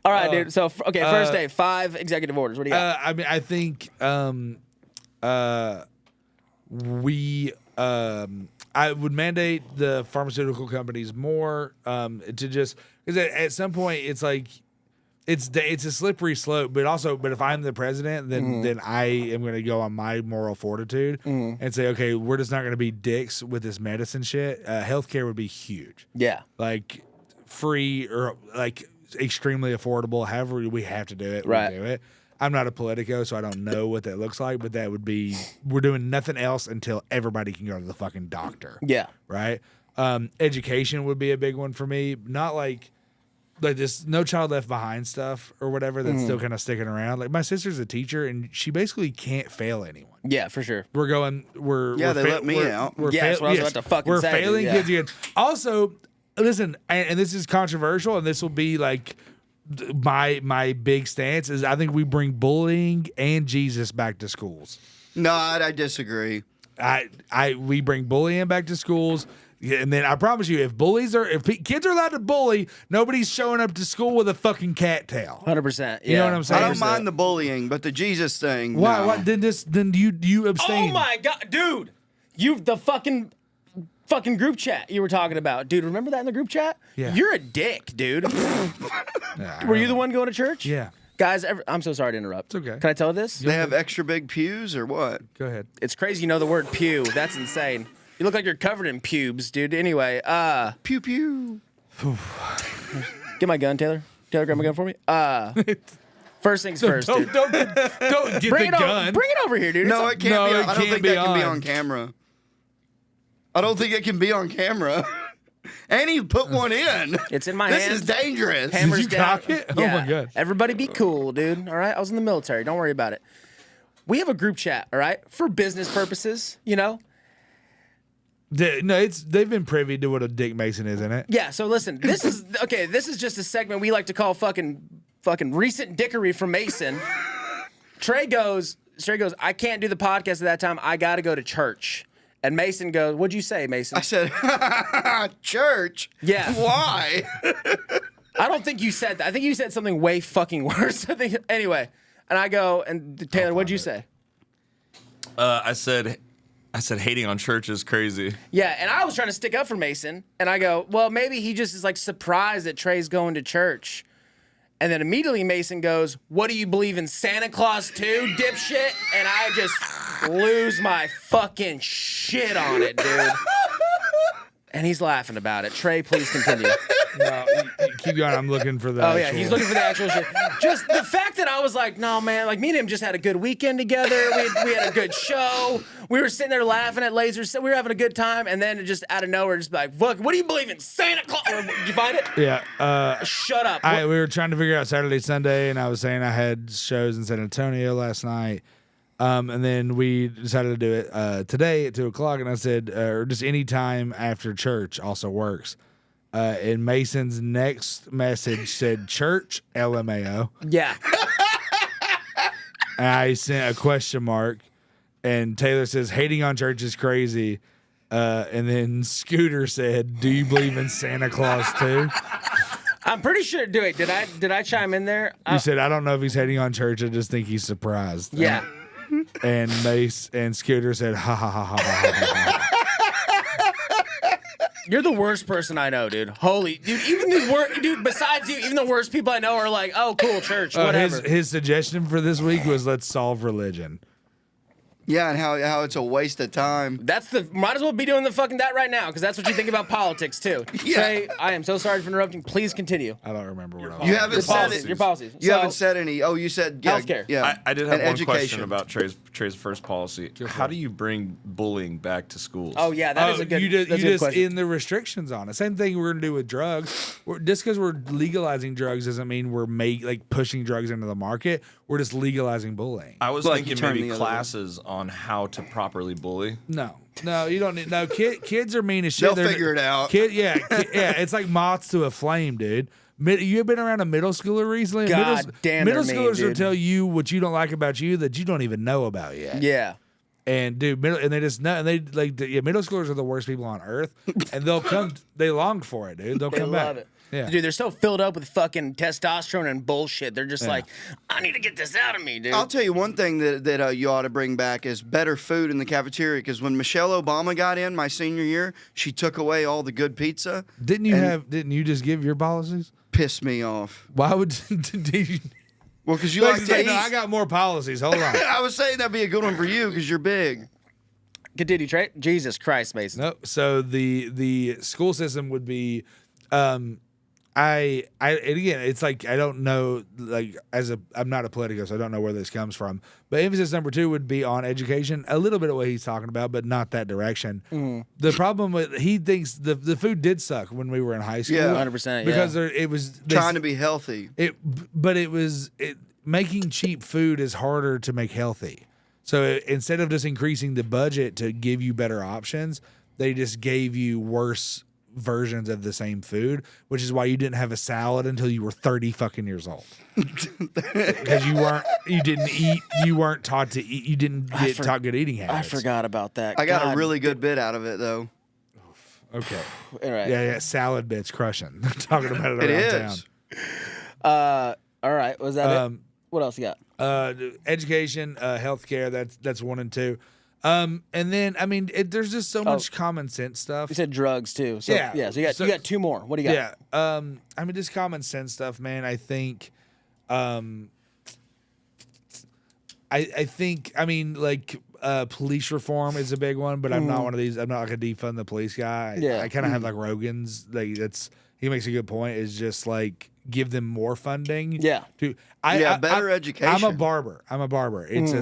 All right, dude. So, okay, first day, 5 executive orders. What do you got? I mean, I think I would mandate the pharmaceutical companies more to just because at some point it's like it's a slippery slope, but if I'm the president, then I am going to go on my moral fortitude and say, okay, we're just not going to be dicks with this medicine shit. Healthcare would be huge, Yeah. like free or like extremely affordable. However we have to do it, Right. we do it. I'm not a politico, so I don't know what that looks like, but that would be we're doing nothing else until everybody can go to the fucking doctor. Yeah. Right? Education would be a big one for me. Not like this No Child Left Behind stuff or whatever that's still kind of sticking around. Like my sister's a teacher and she basically can't fail anyone. Yeah, for sure. They let me out. We're Yeah, that's what I was about to fucking we're say, dude, failing yeah. kids again. Also, listen, and this is controversial, and this will be like my big stance is I think we bring bullying and Jesus back to schools. No, I disagree. We bring bullying back to schools. And then I promise you, if kids are allowed to bully, nobody's showing up to school with a fucking cattail. 100%. Yeah. You know what I'm saying? I don't mind the bullying, but the Jesus thing. Why? no. Why? Then you abstain? Oh my God, dude. The fucking group chat you were talking about. Dude, remember that in the group chat? Yeah. You're a dick, dude. Nah, Were you the one going to church? Yeah. Guys, I'm so sorry to interrupt. It's okay. Can I tell this? They have extra big pews or what? Go ahead. It's crazy you know the word pew. That's insane. You look like you're covered in pubes, dude. Anyway, Pew pew. get my gun, Taylor. Taylor, grab my gun for me. First things first, dude. Don't get Bring the it gun. bring it over here, dude. No, It's it can't No, be. it I don't can't think be that can be on. on camera. I don't think it can be on camera. And he put one in. It's in my This hand. is dangerous. Hammers you down. cock it? Oh Yeah. my gosh. Everybody be cool, dude. All right. I was in the military. Don't worry about it. We have a group chat, all right, for business purposes, you know? They've been privy to what a Dick Mason is, isn't it? Yeah, so listen, this is just a segment we like to call fucking recent dickery from Mason. Trey goes, I can't do the podcast at that time. I got to go to church. And Mason goes, what'd you say, Mason? I said, church? Yeah. Why? I don't think you said that. I think you said something way fucking worse. Anyway, and I go, and Taylor, what'd you say? I said hating on church is crazy. Yeah, and I was trying to stick up for Mason, and I go, well, maybe he just is like surprised that Trey's going to church. And then immediately Mason goes, what do you believe in, Santa Claus too, dipshit? And I just lose my fucking shit on it, dude. And he's laughing about it. Trey, please continue. No, you keep going. I'm looking for the. Oh, yeah, actual- he's looking for the actual shit. Just the fact that I was like, no, man, like me and him just had a good weekend together. We had a good show. We were sitting there laughing at lasers. We were having a good time. And then just out of nowhere, just like, look, what do you believe in? Santa Claus? Did you find it? Yeah. Shut up. We were trying to figure out Saturday, Sunday, and I was saying I had shows in San Antonio last night. And then we decided to do it today at 2:00, and I said, or just any time after church also works. And Mason's next message said, church, LMAO. Yeah. And I sent a question mark, and Taylor says, hating on church is crazy. And then Scooter said, do you believe in Santa Claus too? I'm pretty sure. Wait, did I chime in there? You said, I don't know if he's hating on church. I just think he's surprised. Yeah. And Mace and Scooter said, ha ha ha ha ha ha. You're the worst person I know, dude. Holy, dude. Even the worst, dude. Besides you, even the worst people I know are like, oh, cool, church, whatever. His suggestion for this week was let's solve religion. Yeah, and how it's a waste of time. Might as well be doing that right now, because that's what you think about politics too. Yeah. Trey, I am so sorry for interrupting. Please continue. I don't remember what I was. You haven't said it. Your policies. You haven't said any. Oh, you said Healthcare. Yeah, I did have and one question education. about Trey's first policy. How do you bring bullying back to schools? Oh yeah, that is a good. You that's a good just question. in the restrictions on it. Same thing we're gonna do with drugs. Just because we're legalizing drugs doesn't mean we're pushing drugs into the market. We're just legalizing bullying. I was Like you thinking turn maybe the other way. classes on how to properly bully. No, you don't need. No, kids are mean as shit. They'll figure it out. Yeah. It's like moths to a flame, dude. You have been around a middle schooler recently? God damn, middle they're schoolers mean, will dude. tell you what you don't like about you that you don't even know about yet. Yeah. And dude, they just know, and they middle schoolers are the worst people on earth, and they'll come. They long for it, dude. They'll They come love back. it. Yeah. Dude, they're so filled up with fucking testosterone and bullshit. They're just like, I need to get this out of me, dude. I'll tell you one thing that you ought to bring back is better food in the cafeteria. Because when Michelle Obama got in my senior year, she took away all the good pizza. Didn't you just give your policies? Pissed me off. Why would did you? Well, because you like to eat. No, I got more policies. Hold on. I was saying that'd be a good one for you because you're big. Continue, Trey. Jesus Christ, Mason. Nope. So the school system would be, and again, it's like I don't know, like I'm not a politico, so I don't know where this comes from. But emphasis number 2 would be on education, a little bit of what he's talking about, but not that direction. The problem with he thinks the food did suck when we were in high school. Yeah. 100%. Because it was Trying to be healthy. Making cheap food is harder to make healthy. So instead of just increasing the budget to give you better options, they just gave you worse versions of the same food, which is why you didn't have a salad until you were 30 fucking years old. Because you weren't taught to eat. You didn't get taught good eating I habits. forgot about that. I got God. a really good bit out of it though. Okay. All right. Yeah, salad bits crushing. They're talking about it It around is. town. All right. Was that it? What else you got? Education, healthcare. That's 1 and 2. And then there's just so much common sense stuff. You said drugs too. So, Yeah. So you got 2 more. What do you got? Yeah. Just common sense stuff, man. I think, police reform is a big one, but I'm not one of these. I'm not like a defund the police guy. Yeah. I kind of have like Rogan's. Like he makes a good point. Is just like give them more funding. Yeah. Better education. I'm a barber. It's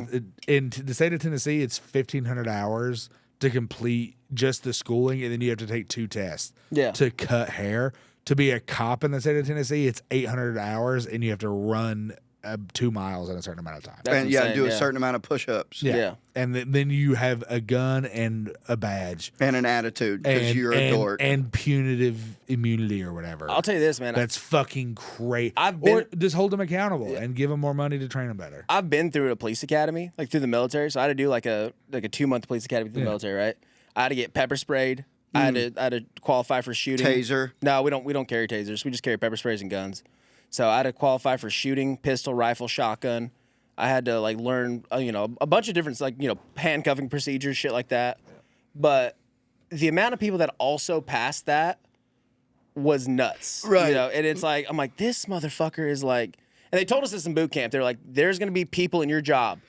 in the state of Tennessee, it's 1,500 hours to complete just the schooling, and then you have to take 2 tests. Yeah. To cut hair. To be a cop in the state of Tennessee, it's 800 hours, and you have to run 2 miles in a certain amount of time. That's and insane, do a yeah. certain amount of push-ups. Yeah. And then you have a gun and a badge. And an attitude because you're a dork. And punitive immunity or whatever. I'll tell you this, man. That's fucking great. I've been- or just hold them accountable and give them more money to train them better. I've been through a police academy, like through the military. So I had to do like a 2-month police academy through the military, right? I had to get pepper sprayed. I had to qualify for shooting. Taser. No, we don't carry tasers. We just carry pepper sprays and guns. So I had to qualify for shooting, pistol, rifle, shotgun. I had to like learn, a bunch of different handcuffing procedures, shit like that. But the amount of people that also passed that was nuts, Right. And it's like I'm like, this motherfucker is like, and they told us this in boot camp. They're like, there's gonna be people in your job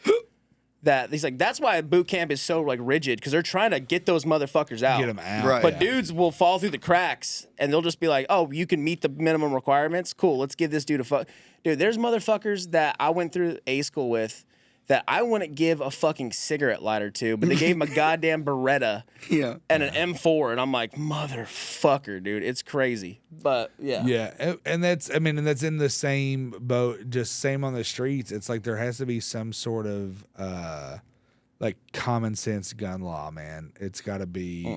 that he's like, that's why boot camp is so like rigid, because they're trying to get those motherfuckers out. Get them out. Right. But dudes will fall through the cracks, and they'll just be like, oh, you can meet the minimum requirements? Cool, let's give this dude a fuck. Dude, there's motherfuckers that I went through A school with that I wouldn't give a fucking cigarette lighter to, but they gave him a goddamn Beretta Yeah. and an M4, and I'm like, motherfucker, dude, it's crazy. But yeah. Yeah, and that's that's in the same boat, just same on the streets. It's like there has to be some sort of like common sense gun law, man. It's got to be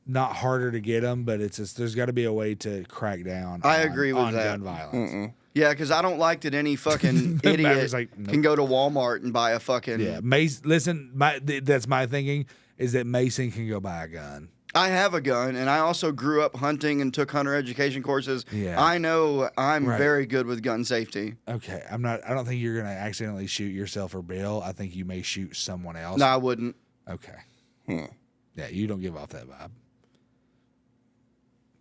not harder to get them, but it's just there's got to be a way to crack down. I agree with on that. gun violence. Yeah, because I don't like that any fucking idiot Maverick's like, nope. can go to Walmart and buy a fucking. Yeah, listen, that's my thinking is that Mason can go buy a gun. I have a gun, and I also grew up hunting and took hunter education courses. Yeah. I know I'm Right. very good with gun safety. Okay, I don't think you're gonna accidentally shoot yourself or Bill. I think you may shoot someone else. No, I wouldn't. Okay. Yeah, you don't give off that vibe.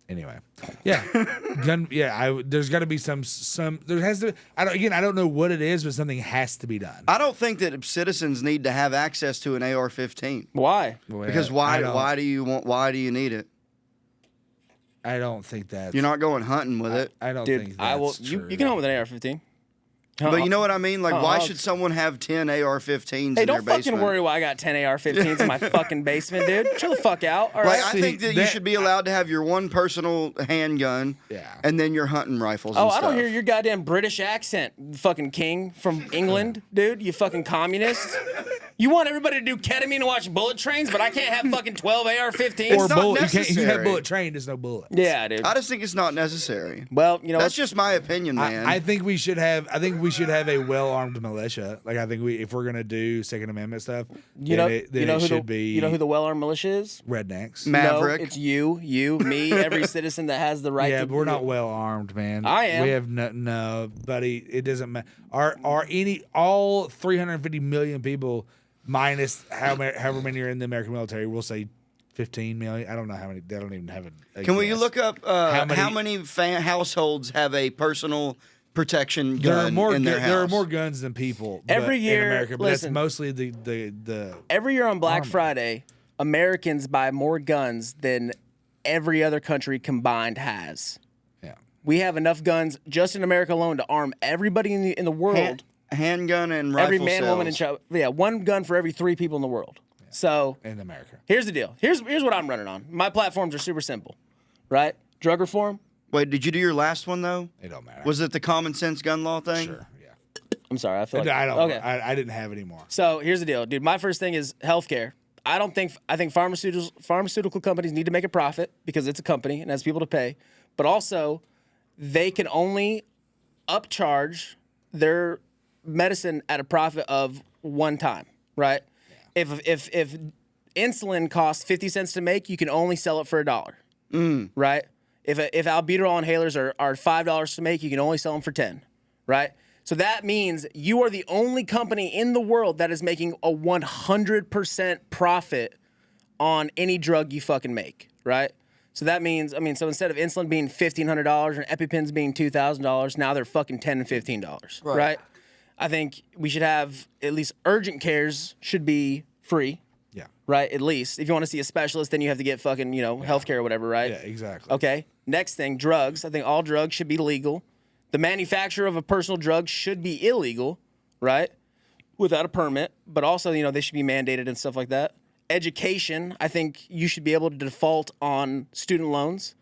Anyway, yeah, gun. Yeah, there's got to be some. There has to. I don't know what it is, but something has to be done. I don't think that citizens need to have access to an AR-15. Why? Because why do you need it? I don't think that You're not going hunting with it. I don't Dude, think that's I will. true. You can hunt with an AR-15. But you know what I mean? Like, why I'll- should someone have 10 AR-15s Hey, in their don't basement? fucking worry why I got 10 AR-15s in my fucking basement, dude. Chill the fuck out. All right. Like, I think that you should be allowed to have your one personal handgun, Yeah. and then your hunting rifles. Oh, and I don't stuff. hear your goddamn British accent, fucking king from England, dude. You fucking communist. You want everybody to do ketamine and watch Bullet Trains, but I can't have fucking 12 AR-15s? It's not bullet. You can necessary. have bullet trained. There's no bullet. Yeah, dude. I just think it's not necessary. Well, you know That's what? just my opinion, man. I think we should have. I think we should have a well-armed militia. Like I think if we're gonna do Second Amendment stuff, You know, then you know it who should the, be you know who the well-armed militia is? rednecks. Maverick. No, it's you, me, every citizen that has the right Yeah, to. but we're not well armed, man. I am. We have no, buddy. It doesn't matter. All 350 million people minus however many are in the American military? We'll say 15 million. I don't know how many. They don't even have a Can we guess. look up how many households have a personal protection There gun are more. in their house? There are more guns than people Every year, in America, but listen. that's mostly the. Every year on Black Army. Friday, Americans buy more guns than every other country combined has. Yeah. We have enough guns just in America alone to arm everybody in the world. Handgun and rifle Every man, sales. woman, and child. Yeah, one gun for every 3 people in the world. So In America. here's the deal. Here's what I'm running on. My platforms are super simple, right? Drug reform. Wait, did you do your last one though? It don't matter. Was it the common sense gun law thing? Sure. Yeah. I'm sorry. I feel like I don't. Okay. I didn't have any more. So here's the deal, dude. My first thing is healthcare. I think pharmaceutical companies need to make a profit because it's a company and has people to pay, but also they can only upcharge their medicine at a profit of one time, right? If insulin costs 50 cents to make, you can only sell it for $1, right? If albuterol inhalers are $5 to make, you can only sell them for 10, right? So that means you are the only company in the world that is making a 100% profit on any drug you fucking make, right? So that means, so instead of insulin being $1,500 and EpiPens being $2,000, now they're fucking $10 and $15, right? I think we should have at least urgent cares should be free, Yeah. right? At least if you want to see a specialist, then you have to get fucking healthcare or whatever, right? Yeah. Exactly. Okay. Next thing, drugs. I think all drugs should be legal. The manufacture of a personal drug should be illegal, right? Without a permit, but also, they should be mandated and stuff like that. Education, I think you should be able to default on student loans.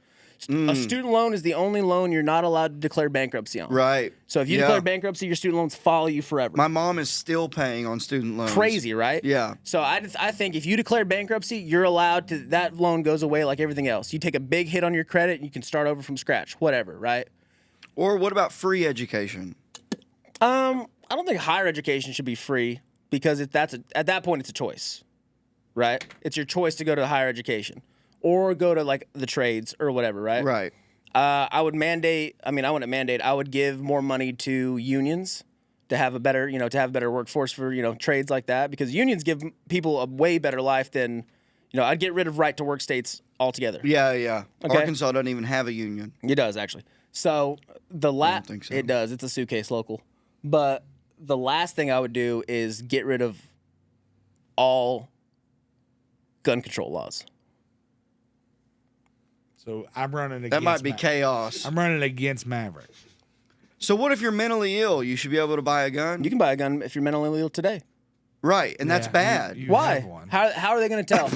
A student loan is the only loan you're not allowed to declare bankruptcy on. Right. So if you declare bankruptcy, your student loans follow you forever. My mom is still paying on student loans. Crazy, right? Yeah. So I think if you declare bankruptcy, you're allowed to, that loan goes away like everything else. You take a big hit on your credit, and you can start over from scratch, whatever, right? Or what about free education? I don't think higher education should be free because at that point it's a choice, right? It's your choice to go to higher education or go to like the trades or whatever, right? Right. I would mandate. I wouldn't mandate. I would give more money to unions to have a better, workforce for trades like that because unions give people a way better life than, I'd get rid of right to work states altogether. Yeah. Okay. Arkansas doesn't even have a union. It does actually. So don't think so. It does. It's a suitcase local, but the last thing I would do is get rid of all gun control laws. So I'm running against That might be chaos. I'm running against Maverick. So what if you're mentally ill? You should be able to buy a gun? You can buy a gun if you're mentally ill today. Right, and that's Yeah, bad. you Why? have one. How are they going to tell?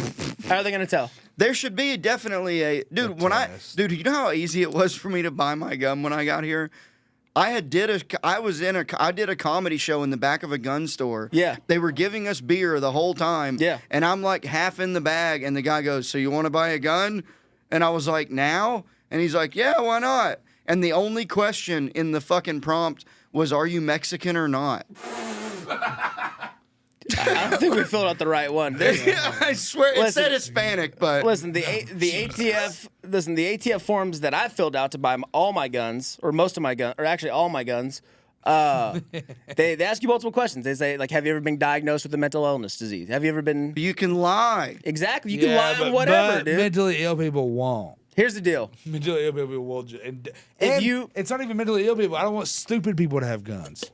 How are they going to tell? There should be definitely a dude. test. You know how easy it was for me to buy my gun when I got here. I did a comedy show in the back of a gun store. Yeah. They were giving us beer the whole time. Yeah. And I'm like half in the bag, and the guy goes, "So you want to buy a gun?" And I was like, "Now?" And he's like, "Yeah, why not?" And the only question in the fucking prompt was, "Are you Mexican or not?" I don't think we filled out the right one. I swear it Listen. said Hispanic, but Listen, the ATF forms that I filled out to buy all my guns, or most of my guns, or actually all my guns, they ask you multiple questions. They say, like, have you ever been diagnosed with a mental illness disease? Have you ever been... you can lie. Exactly. You can lie on whatever, but dude. mentally ill people won't. Here's the deal. Mentally ill people will. And it's not even mentally ill people. I don't want stupid people to have guns.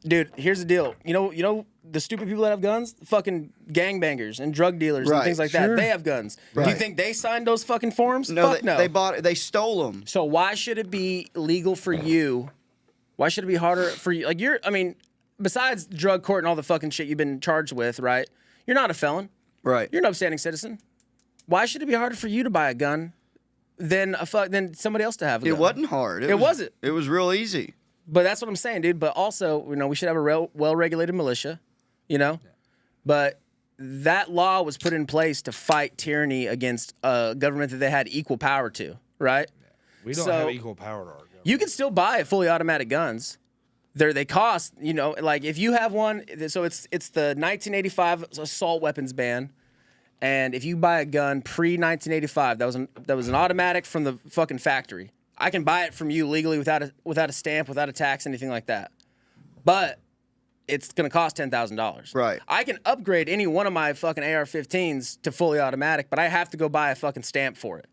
Dude, here's the deal. You know the stupid people that have guns? Fucking gangbangers and drug dealers and Right, things like sure. that. They have guns. Do you Right. think they signed those fucking forms? No, Fuck no. they bought it. They stole them. So why should it be legal for you? Why should it be harder for you? Like besides drug court and all the fucking shit you've been charged with, right? You're not a felon. Right. You're an upstanding citizen. Why should it be harder for you to buy a gun than somebody else to have a gun? It wasn't hard. It wasn't. It was real easy. But that's what I'm saying, dude. But also, we should have a well-regulated militia, But that law was put in place to fight tyranny against a government that they had equal power to, right? We don't have equal power to our government. You can still buy fully automatic guns. They cost, like if you have one, so it's the 1985 assault weapons ban. And if you buy a gun pre-1985, that was an automatic from the fucking factory. I can buy it from you legally without a stamp, without a tax, anything like that. But it's going to cost $10,000. Right. I can upgrade any one of my fucking AR-15s to fully automatic, but I have to go buy a fucking stamp for it.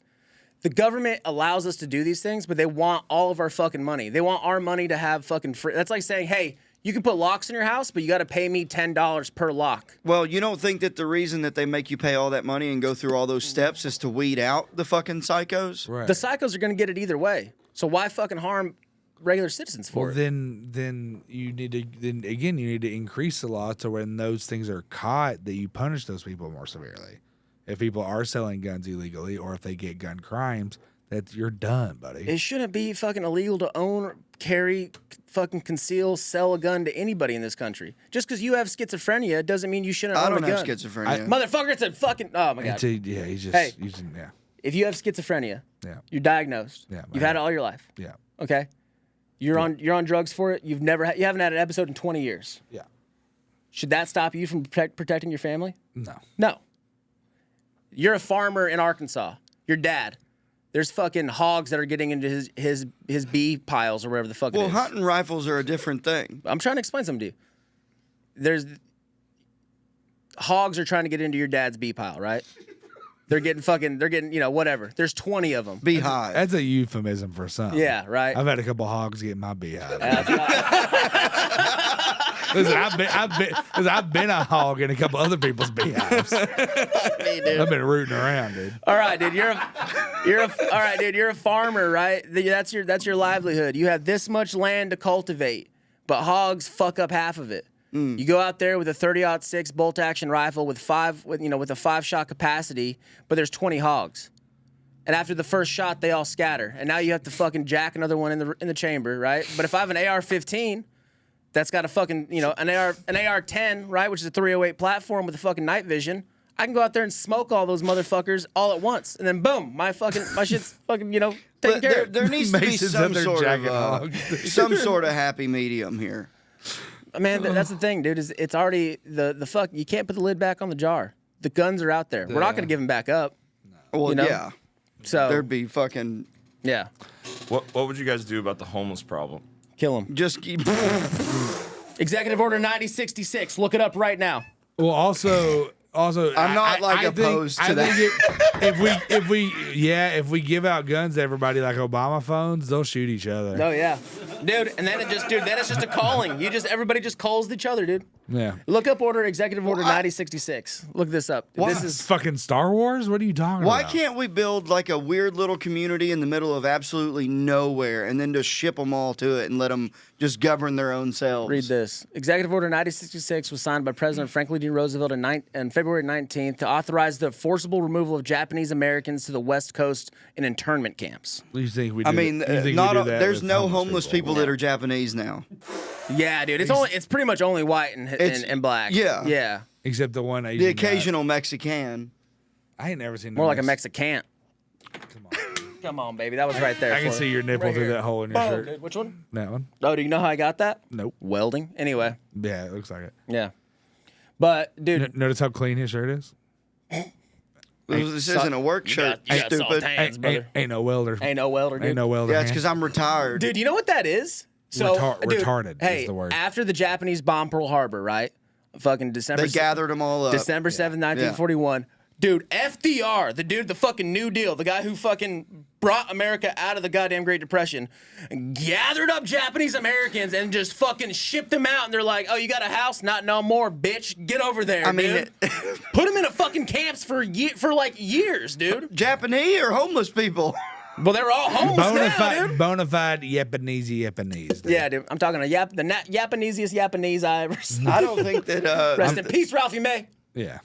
The government allows us to do these things, but they want all of our fucking money. They want our money to have fucking free. That's like saying, hey, you can put locks in your house, but you got to pay me $10 per lock. Well, you don't think that the reason that they make you pay all that money and go through all those steps is to weed out the fucking psychos? Right. The psychos are going to get it either way. So why fucking harm regular citizens for Well, it? then you need to increase the law to when those things are caught that you punish those people more severely. If people are selling guns illegally or if they get gun crimes, that you're done, buddy. It shouldn't be fucking illegal to own, carry, fucking conceal, sell a gun to anybody in this country. Just because you have schizophrenia doesn't mean you shouldn't I own a don't gun. have schizophrenia. Motherfucker, it's a fucking... Oh, my God. He's just... Hey. yeah. If you have schizophrenia, Yeah. you're diagnosed. Yeah, You've had it all your life. Yeah. Okay? You're on drugs for it. You haven't had an episode in 20 years. Yeah. Should that stop you from protecting your family? No. No. You're a farmer in Arkansas. Your dad. There's fucking hogs that are getting into his bee piles or whatever the fuck it Well, is. hunting rifles are a different thing. I'm trying to explain something to you. There's hogs are trying to get into your dad's bee pile, right? They're getting whatever. There's 20 of them. Beehive. That's a euphemism for something. Yeah, right. I've had a couple hogs get in my beehive. That's not- Listen, I've been a hog in a couple other people's beehives. me, dude. I've been rooting around, dude. All right, dude. You're a farmer, right? That's your livelihood. You have this much land to cultivate, but hogs fuck up half of it. You go out there with a 30-06 bolt action rifle with a 5-shot capacity, but there's 20 hogs. And after the first shot, they all scatter. And now you have to fucking jack another one in the chamber, right? But if I have an AR-15 that's got a fucking, an AR-10, right, which is a 308 platform with a fucking night vision, I can go out there and smoke all those motherfuckers all at once. And then boom, my shit's fucking, taken But care of. there needs to be Mason's up there jacking hogs. some sort of happy medium here. Man, that's the thing, dude. Is it's already the fuck. You can't put the lid back on the jar. The guns are out there. We're not gonna give them back up. Well, know? yeah. So There'd be fucking yeah, What would you guys do about the homeless problem? kill them. just keep. Executive Order 9066. Look it up right now. Well, also, Also, I'm not opposed to that. If we give out guns to everybody like Obama phones, they'll shoot each other. Oh yeah, dude. And then then it's just a calling. Everybody just calls each other, dude. Yeah. Look up Executive Order 9066. Look this up. This is fucking Star Wars. What are you talking Why about? can't we build like a weird little community in the middle of absolutely nowhere and then just ship them all to it and let them just govern their own selves? Read this. Executive Order 9066 was signed by President Franklin D. Roosevelt on February 19th to authorize the forcible removal of Japanese Americans to the West Coast in internment camps. You think we? I mean, there's no homeless people that are Japanese now. Yeah, dude. It's pretty much only white and black. Yeah. Yeah. Except the one Asian The occasional Mexican. I ain't never seen More like a Mexican. Come on, baby. That was right there. I can see your nipple Right through here. that hole in your shirt. Dude, which one? That one. Oh, do you know how I got that? Nope. Welding. Anyway. Yeah, it looks like it. Yeah. But, dude. Notice how clean his shirt is. This isn't a work shirt. You got soft Stupid. hands, brother. Ain't no welder. Ain't no welder, dude. Ain't no welder. Yeah, it's hand. because I'm retired. Dude, you know what that is? So, dude, retarded hey, is the word. after the Japanese bombed Pearl Harbor, right? Fucking December. They gathered them all up. December 7th, 1941. Dude, FDR, the fucking New Deal, the guy who fucking brought America out of the goddamn Great Depression, gathered up Japanese Americans and just fucking shipped them out. And they're like, oh, you got a house? Not no more, bitch. Get over there, dude. Put them in a fucking camps for like years, dude. Japanese or homeless people? Well, they were all homeless now, dude. Bona fide Japanese. Dude. Yeah, dude. I'm talking the Japanesiest Japanese I ever seen. I don't think that. Rest in peace, Ralphie May. Yeah.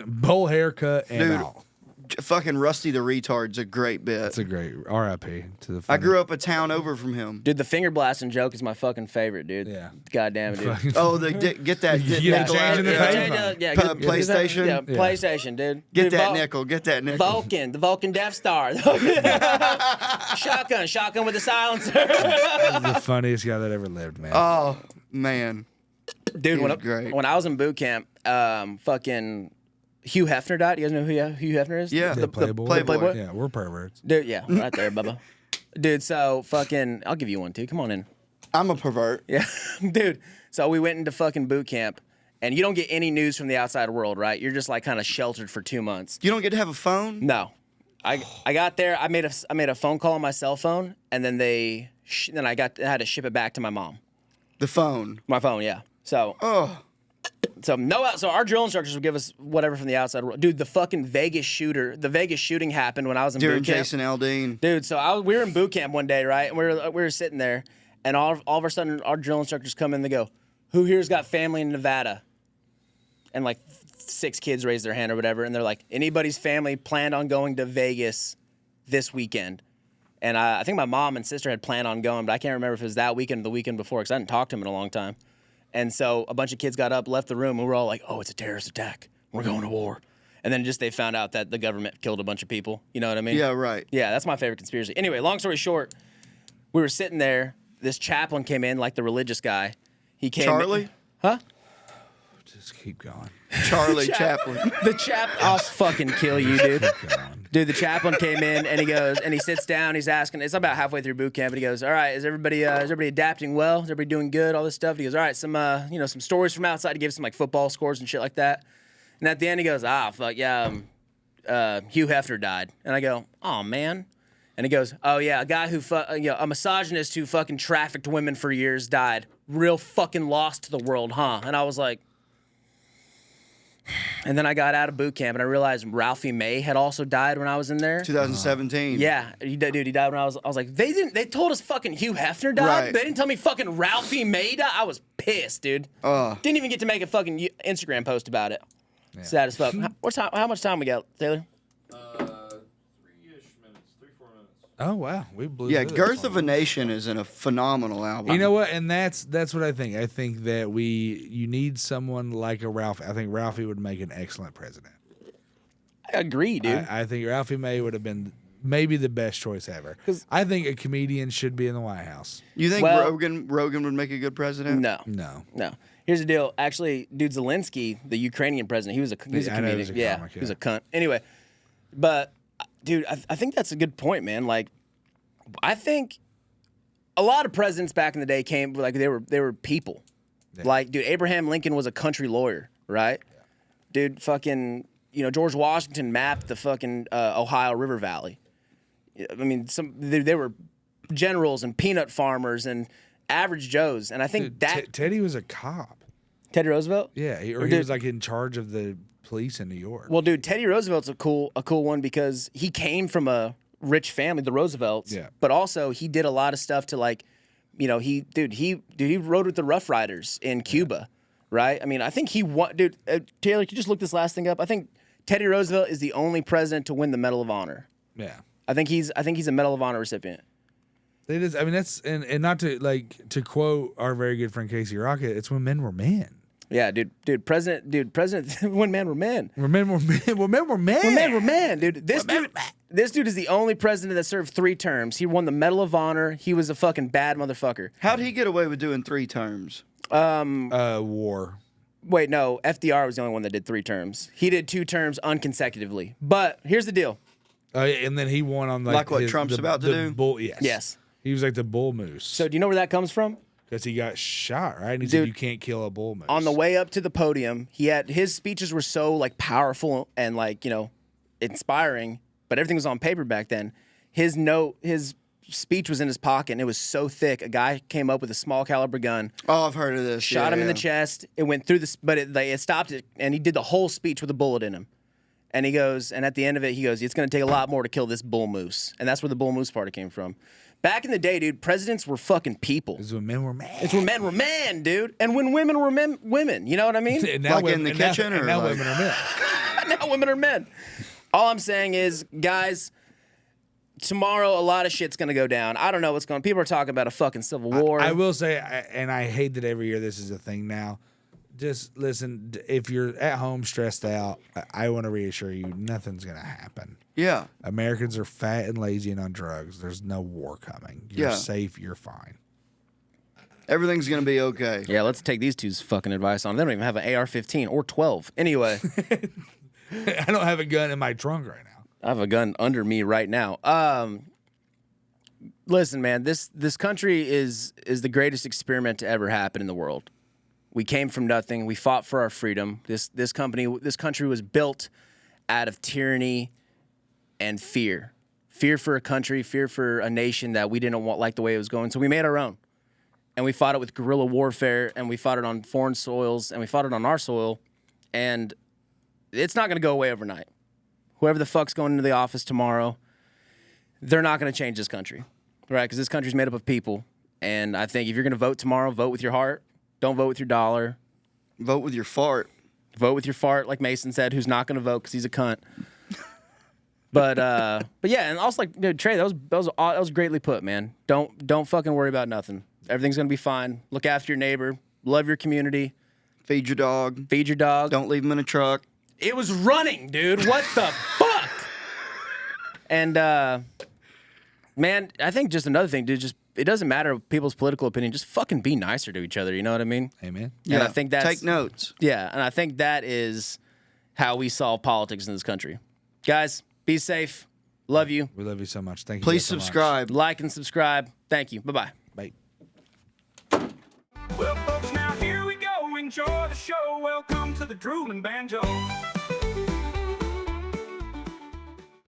Bowl haircut and Dude, out. Fucking Rusty the Retard's a great bit. That's a great R.I.P. to the. I grew up a town over from him. Dude, the finger blasting joke is my fucking favorite, dude. Yeah. God damn it, dude. Oh, get that Yeah, nickel change out. in the Yeah. payphone. PlayStation? Yeah, PlayStation, dude. Get Dude, that nickel. Get that nickel. Vulcan, the Vulcan Death Star. Shotgun with a silencer. The funniest guy that ever lived, man. Oh man, Dude, was great. when I was in boot camp, fucking Hugh Hefner died. You guys know who Hugh Hefner is? Yeah. The Playboy. Playboy. Yeah, we're perverts. Dude, yeah, right there, Bubba. Dude, so fucking, I'll give you one too. Come on in. I'm a pervert. Yeah, dude. So we went into fucking boot camp, and you don't get any news from the outside world, right? You're just like kind of sheltered for 2 months. You don't get to have a phone. No, I got there. I made a phone call on my cell phone, and then I had to ship it back to my mom. The phone. My phone, yeah. So Oh, so our drill instructors would give us whatever from the outside world. Dude, the Vegas shooting happened when I was in during boot camp. Jason Aldean. Dude, so we were in boot camp one day, right? And we were sitting there, and all of a sudden, our drill instructors come in and they go, "Who here's got family in Nevada?" And like 6 kids raised their hand or whatever, and they're like, "Anybody's family planned on going to Vegas this weekend?" And I think my mom and sister had planned on going, but I can't remember if it was that weekend or the weekend before because I hadn't talked to them in a long time. And so a bunch of kids got up, left the room, and we were all like, "Oh, it's a terrorist attack. We're going to war." And then they found out that the government killed a bunch of people. You know what I mean? Yeah, right. Yeah, that's my favorite conspiracy. Anyway, long story short, we were sitting there. This chaplain came in, like the religious guy. He came Charlie? in. Huh? Just keep going. Charlie Chaplin. I'll fucking kill you, dude. Keep going. Dude, the chaplain came in and he sits down. He's asking. It's about halfway through boot camp, and he goes, "All right, is everybody adapting well? Is everybody doing good? All this stuff." He goes, "All right, some stories from outside." He gives some like football scores and shit like that. And at the end, he goes, "Fuck yeah, Hugh Hefner died." And I go, "Oh man." And he goes, "Oh yeah, a guy who a misogynist who fucking trafficked women for years died. Real fucking lost to the world, huh?" And I was like. And then I got out of boot camp and I realized Ralphie May had also died when I was in there. 2017. Yeah, he died when I was like, they told us fucking Hugh Hefner died. Right. They didn't tell me fucking Ralphie May died. I was pissed, dude. Didn't even get to make a fucking Instagram post about it. Yeah. Sad as fuck. How much time we got, Taylor? 3-ish minutes, 3-4 minutes. Oh wow, we blew. Yeah, through Girth this of a one. Nation is a phenomenal album. You know what? And that's what I think. I think that you need someone like a Ralphie. I think Ralphie would make an excellent president. I agree, dude. I think Ralphie May would have been maybe the best choice ever. 'Cause- I think a comedian should be in the White House. You think Well- Rogan would make a good president? No. No. Here's the deal. Actually, dude, Zelensky, the Ukrainian president, he was a I know he comedian. was a Yeah, comic, he was yeah. a cunt. Anyway, but dude, I think that's a good point, man. Like, I think a lot of presidents back in the day came like they were people. Yeah. Like, dude, Abraham Lincoln was a country lawyer, right? dude, fucking, George Washington mapped the fucking Ohio River Valley. I mean, they were generals and peanut farmers and average Joes, and I think Teddy was a cop. Teddy Roosevelt. Yeah, he was like in charge of the police in New York. Well, dude, Teddy Roosevelt's a cool one because he came from a rich family, the Roosevelts. Yeah. But also he did a lot of stuff to like, he rode with the Rough Riders in Cuba, right? I mean, I think dude, Taylor, can you just look this last thing up? I think Teddy Roosevelt is the only president to win the Medal of Honor. Yeah. I think he's a Medal of Honor recipient. It is. I mean, that's and not to quote our very good friend Casey Rocket. It's when men were men. Yeah, president. When men were men. When men were men. When men were men. When men were men, dude. This dude is the only president that served 3 terms. He won the Medal of Honor. He was a fucking bad motherfucker. How'd he get away with doing 3 terms? War. Wait, no. FDR was the only one that did 3 terms. He did 2 terms unconsecutively. But here's the deal. And then he won on Like what Trump's about to do? Bull, yes. Yes. He was like the bull moose. So do you know where that comes from? Because he got shot, right? And he said you can't kill a bull moose. On the way up to the podium, his speeches were so like powerful and like, inspiring, but everything was on paper back then. His speech was in his pocket and it was so thick. A guy came up with a small caliber gun. Oh, I've heard of this. Shot him in the chest. It went through but it stopped it, and he did the whole speech with a bullet in him. And he goes, and at the end of it, he goes, it's going to take a lot more to kill this bull moose. And that's where the bull moose part came from. Back in the day, dude, presidents were fucking people. It's when men were men. It's when men were men, dude. And when women were women. You know what I mean? Now in the kitchen? Or now like... women are men. Now women are men. All I'm saying is, guys, tomorrow a lot of shit's going to go down. I don't know what's going on. People are talking about a fucking civil war. I will say, and I hate that every year this is a thing now. Just listen, if you're at home stressed out, I want to reassure you, nothing's going to happen. Yeah. Americans are fat and lazy and on drugs. There's no war coming. You're safe. You're fine. Everything's going to be okay. Yeah, let's take these two's fucking advice on. They don't even have an AR-15 or 12. Anyway. I don't have a gun in my trunk right now. I have a gun under me right now. Listen, man, this country is the greatest experiment to ever happen in the world. We came from nothing. We fought for our freedom. This country was built out of tyranny and fear. Fear for a country, fear for a nation that we didn't like the way it was going. So we made our own. And we fought it with guerrilla warfare, and we fought it on foreign soils, and we fought it on our soil. And it's not going to go away overnight. Whoever the fuck's going into the office tomorrow, they're not going to change this country, right? Because this country's made up of people. And I think if you're going to vote tomorrow, vote with your heart. Don't vote with your dollar. Vote with your fart. Vote with your fart, like Mason said, who's not going to vote because he's a cunt. But yeah, and also like, dude, Trey, that was greatly put, man. Don't fucking worry about nothing. Everything's gonna be fine. Look after your neighbor. Love your community. Feed your dog. Feed your dog. Don't leave him in a truck. It was running, dude. What the fuck? And man, I think just another thing, dude. Just it doesn't matter people's political opinion. Just fucking be nicer to each other. You know what I mean? Amen. And I think that's take notes. Yeah, and I think that is how we solve politics in this country. Guys, be safe. Love you. We love you so much. Thank you. Please so much. subscribe. Like and subscribe. Thank you. Bye-bye. Bye. Well, folks, now here we go. Enjoy the show. Welcome to the Drooling Banjo.